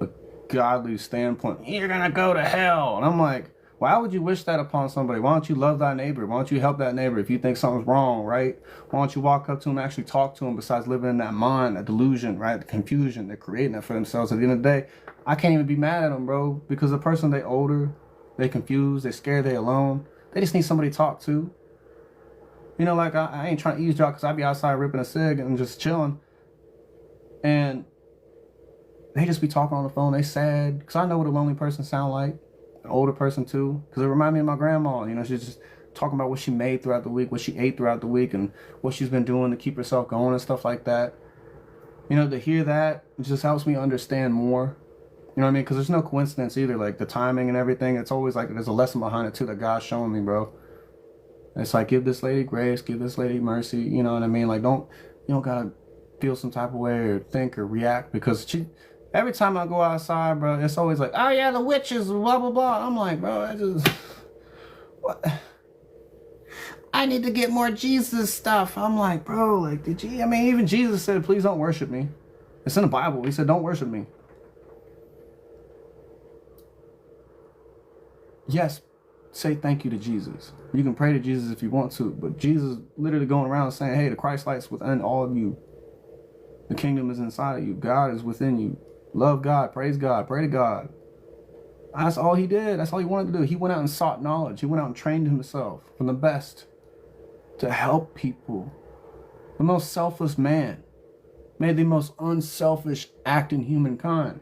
a godly standpoint. You're gonna go to hell. And I'm like, why would you wish that upon somebody? Why don't you love thy neighbor? Why don't you help that neighbor if you think something's wrong, right? Why don't you walk up to him and actually talk to him, besides living in that mind, that delusion, right? The confusion. They're creating that for themselves. At the end of the day, I can't even be mad at them, bro, because the person, they older, they confused, they scared, they alone. They just need somebody to talk to. You know, like, I ain't trying to eavesdrop because I be outside ripping a cig and just chilling. And they just be talking on the phone. They sad. Because I know what a lonely person sound like. An older person, too. Because it remind me of my grandma. You know, she's just talking about what she made throughout the week, what she ate throughout the week, and what she's been doing to keep herself going and stuff like that. You know, to hear that, it just helps me understand more. You know what I mean? Because there's no coincidence either. Like, the timing and everything, it's always like there's a lesson behind it, too, that God's showing me, bro. It's like, give this lady grace, give this lady mercy, you know what I mean? Like, you don't gotta feel some type of way or think or react, because Every time I go outside, bro, it's always like, oh yeah, the witches, blah, blah, blah. I'm like, bro, what? I need to get more Jesus stuff. I'm like, bro, like, even Jesus said, please don't worship me. It's in the Bible. He said, don't worship me. Yes, say thank you to Jesus. You can pray to Jesus if you want to, but Jesus literally going around saying, hey, the Christ light's within all of you. The kingdom is inside of you. God is within you. Love God, praise God, pray to God. That's all he did. That's all he wanted to do. He went out and sought knowledge. He went out and trained himself from the best to help people. The most selfless man made the most unselfish act in humankind.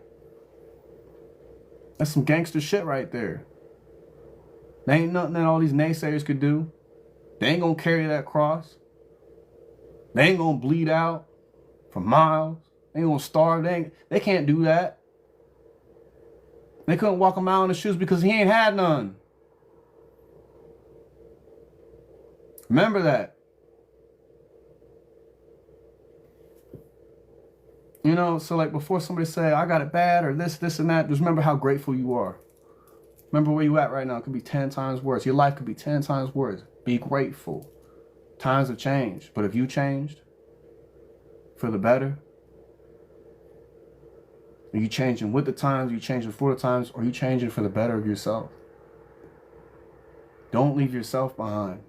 That's some gangster shit right there. There ain't nothing that all these naysayers could do. They ain't gonna carry that cross. They ain't gonna bleed out for miles. They ain't gonna starve. They can't do that. They couldn't walk a mile in his shoes because he ain't had none. Remember that. You know, so like before somebody say, I got it bad or this, and that, just remember how grateful you are. Remember where you at right now. It could be 10 times worse. Your life could be 10 times worse. Be grateful. Times have changed. But if you changed for the better, are you changing with the times, are you changing for the times, or are you changing for the better of yourself? Don't leave yourself behind.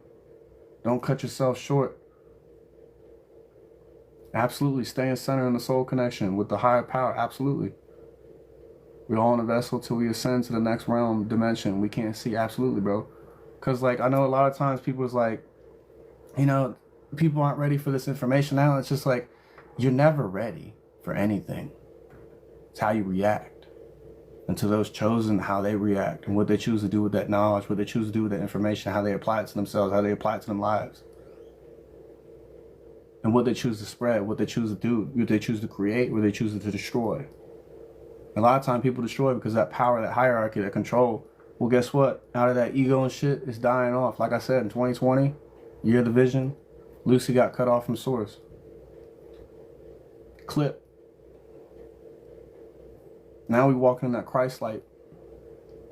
Don't cut yourself short. Absolutely. Stay in center in the soul connection with the higher power. Absolutely. We're all in a vessel till we ascend to the next realm, dimension. We can't see. Absolutely, bro. Because, like, I know a lot of times people is like, you know, people aren't ready for this information now. It's just like, you're never ready for anything. It's how you react. And to those chosen, how they react and what they choose to do with that knowledge, what they choose to do with that information, how they apply it to themselves, how they apply it to their lives. And what they choose to spread, what they choose to do, what they choose to create, what they choose to destroy. A lot of times people destroy because that power, that hierarchy, that control, well, guess what? Out of that ego and shit, it's dying off. Like I said, in 2020, year of the vision, Lucy got cut off from source. Clip. Now we walking in that Christ light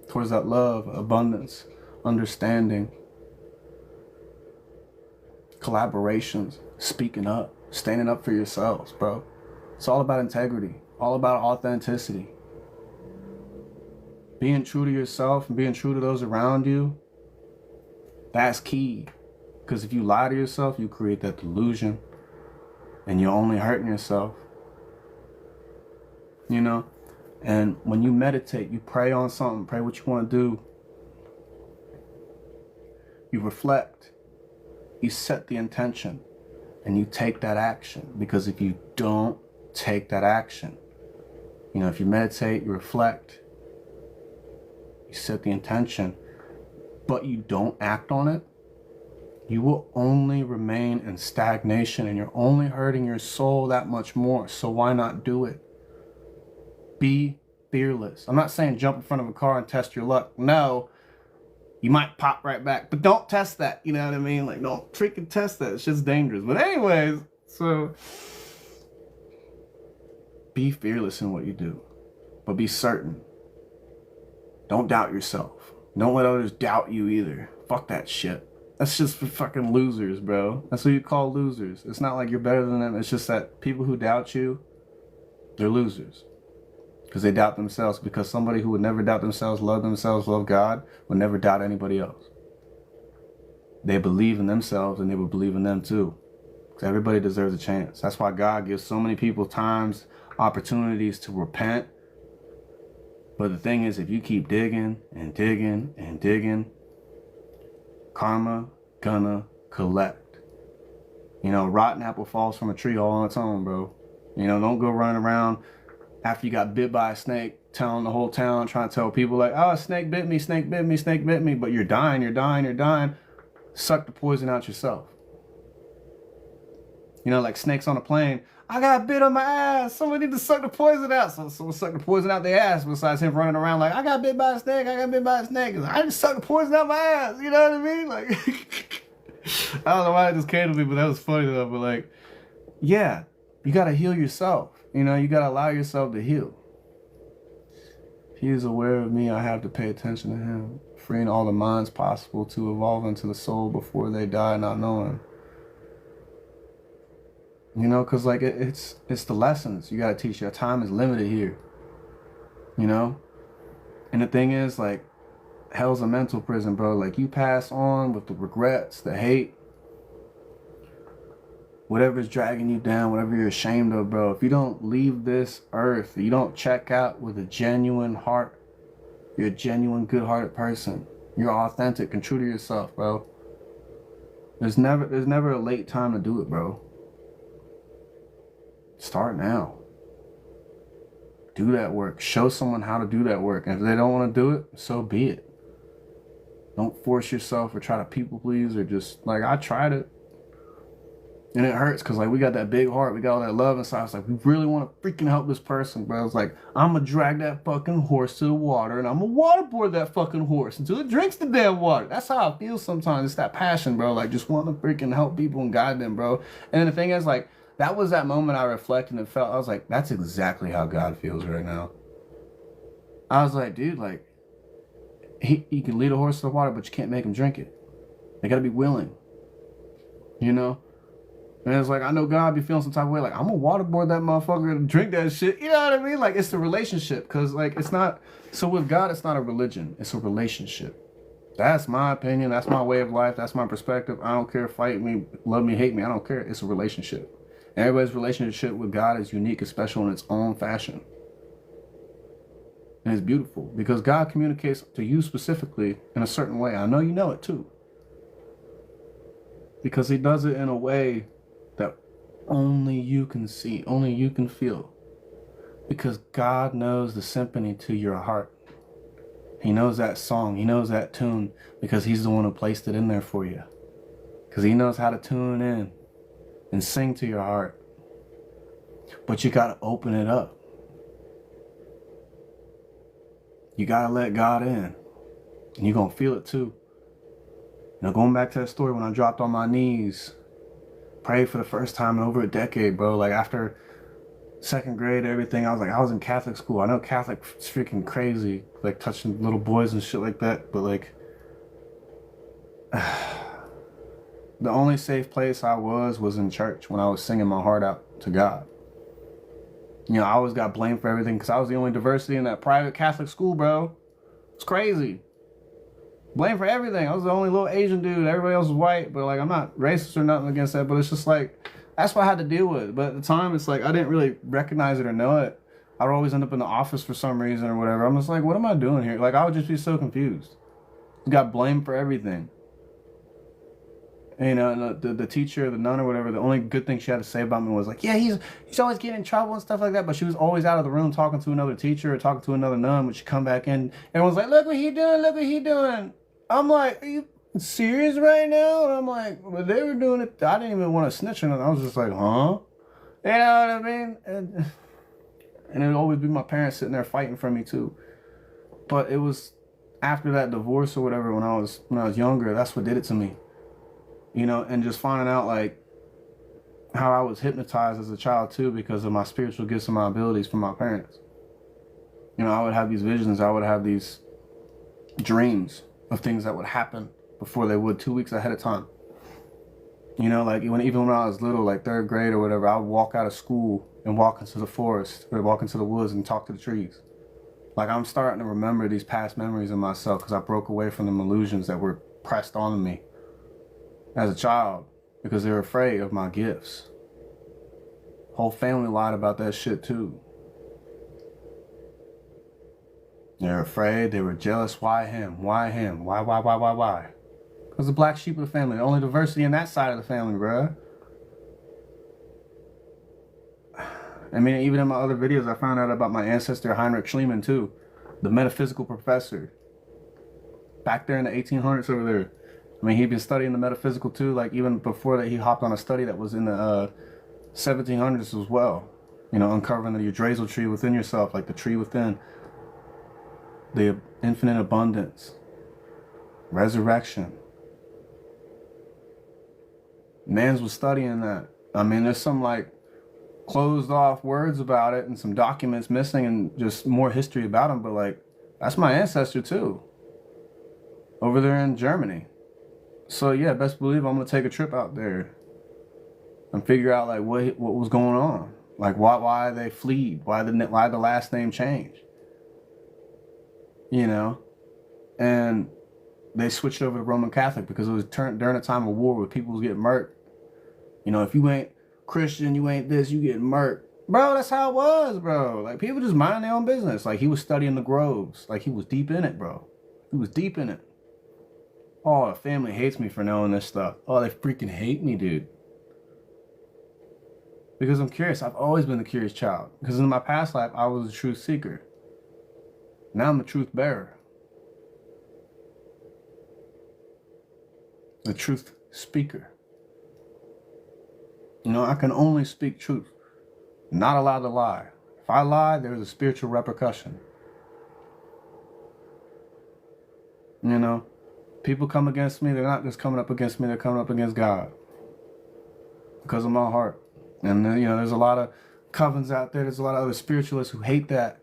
towards that love, abundance, understanding, collaborations, speaking up, standing up for yourselves, bro. It's all about integrity, all about authenticity. Being true to yourself and being true to those around you, that's key. Because if you lie to yourself, you create that delusion and you're only hurting yourself. You know? And when you meditate, you pray on something, pray what you want to do. You reflect, you set the intention, and you take that action. Because if you don't take that action, you know, if you meditate, you reflect, you set the intention, but you don't act on it, you will only remain in stagnation and you're only hurting your soul that much more. So why not do it? Be fearless. I'm not saying jump in front of a car and test your luck. No, you might pop right back, but don't test that. You know what I mean? Like, don't freaking test that. It's just dangerous. But anyways, so be fearless in what you do, but be certain. Don't doubt yourself. Don't let others doubt you either. Fuck that shit. That's just for fucking losers, bro. That's what you call losers. It's not like you're better than them. It's just that people who doubt you, they're losers. Because they doubt themselves. Because somebody who would never doubt themselves, love God, would never doubt anybody else. They believe in themselves and they would believe in them too. Because everybody deserves a chance. That's why God gives so many people times, opportunities to repent. But the thing is, if you keep digging and digging and digging, karma gonna collect. You know, rotten apple falls from a tree all on its own, bro. You know, don't go running around after you got bit by a snake, telling the whole town, trying to tell people like, oh, snake bit me, snake bit me, snake bit me, but you're dying, you're dying, you're dying. Suck the poison out yourself. You know, like snakes on a plane. I got bit on my ass. Someone need to suck the poison out. So someone suck the poison out their ass besides him running around like, I got bit by a snake, I got bit by a snake. I just sucked the poison out my ass. You know what I mean? Like, I don't know why it just came to me, but that was funny though. But like, yeah, you got to heal yourself. You know, you got to allow yourself to heal. He is aware of me. I have to pay attention to him. Freeing all the minds possible to evolve into the soul before they die, not knowing. You know, because like it's the lessons you got to teach. Your time is limited here. You know? And the thing is, like, hell's a mental prison, bro. Like, you pass on with the regrets, the hate, whatever's dragging you down, whatever you're ashamed of, bro. If you don't leave this earth, you don't check out with a genuine heart, you're a genuine, good-hearted person. You're authentic and true to yourself, bro. There's never a late time to do it, bro. Start now. Do that work. Show someone how to do that work. And if they don't want to do it, so be it. Don't force yourself or try to people please or just, like, I tried it. And it hurts because, like, we got that big heart. We got all that love inside. It's like, we really want to freaking help this person, bro. It's like, I'm going to drag that fucking horse to the water and I'm going to waterboard that fucking horse until it drinks the damn water. That's how I feel sometimes. It's that passion, bro. Like, just wanting to freaking help people and guide them, bro. And then the thing is, like, that was that moment I reflected and felt. I was like, that's exactly how God feels right now. I was like, dude, like, he can lead a horse to the water, but you can't make him drink it. They got to be willing, you know? And it's like, I know God be feeling some type of way. Like, I'm going to waterboard that motherfucker and drink that shit. You know what I mean? Like, it's the relationship. Because, like, it's not... So with God, it's not a religion. It's a relationship. That's my opinion. That's my way of life. That's my perspective. I don't care. Fight me, love me, hate me. I don't care. It's a relationship. Everybody's relationship with God is unique and special in its own fashion. And it's beautiful. Because God communicates to you specifically in a certain way. I know you know it, too. Because he does it in a way that only you can see, only you can feel. Because God knows the symphony to your heart. He knows that song, he knows that tune, because he's the one who placed it in there for you. Because he knows how to tune in and sing to your heart. But you got to open it up. You got to let God in. And you're going to feel it too. You know, going back to that story when I dropped on my knees, prayed for the first time in over a decade, bro. Like, after second grade, everything, I was in Catholic school. I know Catholic is freaking crazy, like touching little boys and shit like that. But, like, the only safe place I was in church when I was singing my heart out to God. You know, I always got blamed for everything because I was the only diversity in that private Catholic school, bro. It's crazy. Blamed for everything. I was the only little Asian dude. Everybody else was white. But, like, I'm not racist or nothing against that. But it's just, like, that's what I had to deal with. But at the time, it's like I didn't really recognize it or know it. I would always end up in the office for some reason or whatever. I'm just like, what am I doing here? Like, I would just be so confused. Got blamed for everything. And, you know, and the teacher, the nun or whatever, the only good thing she had to say about me was like, yeah, he's always getting in trouble and stuff like that. But she was always out of the room talking to another teacher or talking to another nun. When she come back in, everyone's like, look what he doing, look what he doing. I'm like, are you serious right now? And I'm like, well, they were doing it. I didn't even want to snitch on them. I was just like, huh? You know what I mean? And it would always be my parents sitting there fighting for me too. But it was after that divorce or whatever, when I was younger, that's what did it to me. You know, and just finding out, like, how I was hypnotized as a child, too, because of my spiritual gifts and my abilities from my parents. You know, I would have these visions. I would have these dreams of things that would happen before they would 2 weeks ahead of time. You know, like, even when I was little, like third grade or whatever, I would walk out of school and walk into the forest or walk into the woods and talk to the trees. Like, I'm starting to remember these past memories of myself because I broke away from them illusions that were pressed on me as a child because they were afraid of my gifts. Whole family lied about that shit too. They're afraid, they were jealous. Why him? Why him? Why? Because the black sheep of the family, the only diversity in that side of the family, bruh. I mean, even in my other videos, I found out about my ancestor Heinrich Schliemann too, the metaphysical professor. Back there in the 1800s over there. I mean, he'd been studying the metaphysical too, like even before that he hopped on a study that was in the 1700s as well. You know, uncovering the Yggdrasil tree within yourself, like the tree within. The infinite abundance. Resurrection. Mans was studying that. I mean, there's some like closed off words about it and some documents missing and just more history about him, but like That's my ancestor too. Over there in Germany. So yeah, best believe I'm gonna take a trip out there and figure out like what was going on. Like why they fled, why the last name changed. You know? And they switched over to Roman Catholic because it was during a time of war where people was getting murked. You know, if you ain't Christian, you ain't this, you getting murked. Bro, that's how it was, bro. Like, people just mind their own business. Like, he was studying the groves. Like, he was deep in it, bro. He was deep in it. Oh, the family hates me for knowing this stuff. Oh, they freaking hate me, dude. Because I'm curious. I've always been the curious child. Because in my past life, I was a truth seeker. Now I'm a truth bearer. A truth speaker. You know, I can only speak truth. Not allowed to lie. If I lie, there's a spiritual repercussion. You know, people come against me, they're not just coming up against me, they're coming up against God. Because of my heart. And you know, there's a lot of covens out there, there's a lot of other spiritualists who hate that.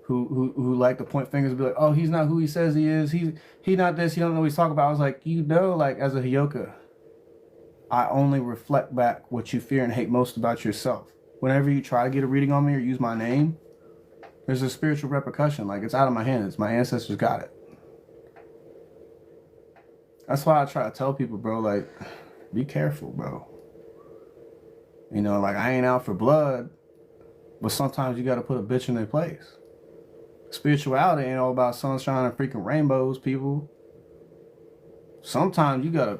Who like to point fingers and be like, oh, he's not who he says he is. He not this, he don't know what he's talking about. I was like, you know, like as a Hyoka, I only reflect back what you fear and hate most about yourself. Whenever you try to get a reading on me or use my name, there's a spiritual repercussion. Like, it's out of my hands. My ancestors got it. That's why I try to tell people, bro, like, be careful, bro. You know, like, I ain't out for blood, but sometimes you got to put a bitch in their place. Spirituality ain't all about sunshine and freaking rainbows, people. Sometimes you got to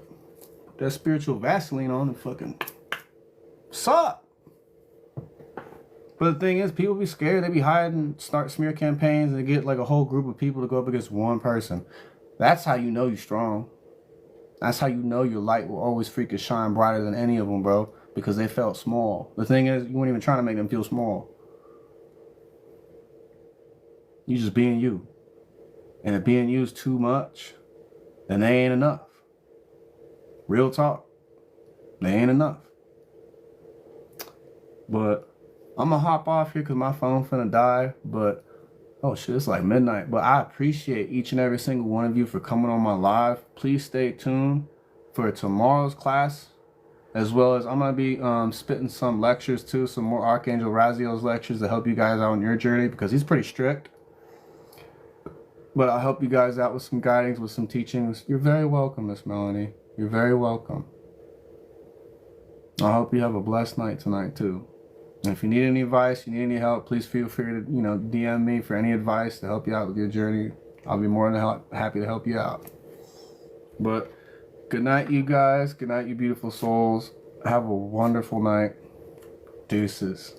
put that spiritual Vaseline on and fucking suck. But the thing is, people be scared. They be hiding, start smear campaigns, and get like a whole group of people to go up against one person. That's how you know you're strong. That's how you know your light will always freaking shine brighter than any of them, bro. Because they felt small. The thing is, you weren't even trying to make them feel small. You just being you. And if being you is too much, then they ain't enough. Real talk. They ain't enough. But I'm gonna hop off here because my phone finna die. But, oh shit, it's like midnight. But I appreciate each and every single one of you for coming on my live. Please stay tuned for tomorrow's class. As well as I'm gonna be spitting some lectures too. Some more Archangel Raziel's lectures to help you guys out on your journey. Because he's pretty strict. But I'll help you guys out with some guidings, with some teachings. You're very welcome, Miss Melanie. You're very welcome. I hope you have a blessed night tonight too. And if you need any advice, you need any help, please feel free to, you know, DM me for any advice to help you out with your journey. I'll be more than happy to help you out. But good night, you guys. Good night, you beautiful souls. Have a wonderful night. Deuces.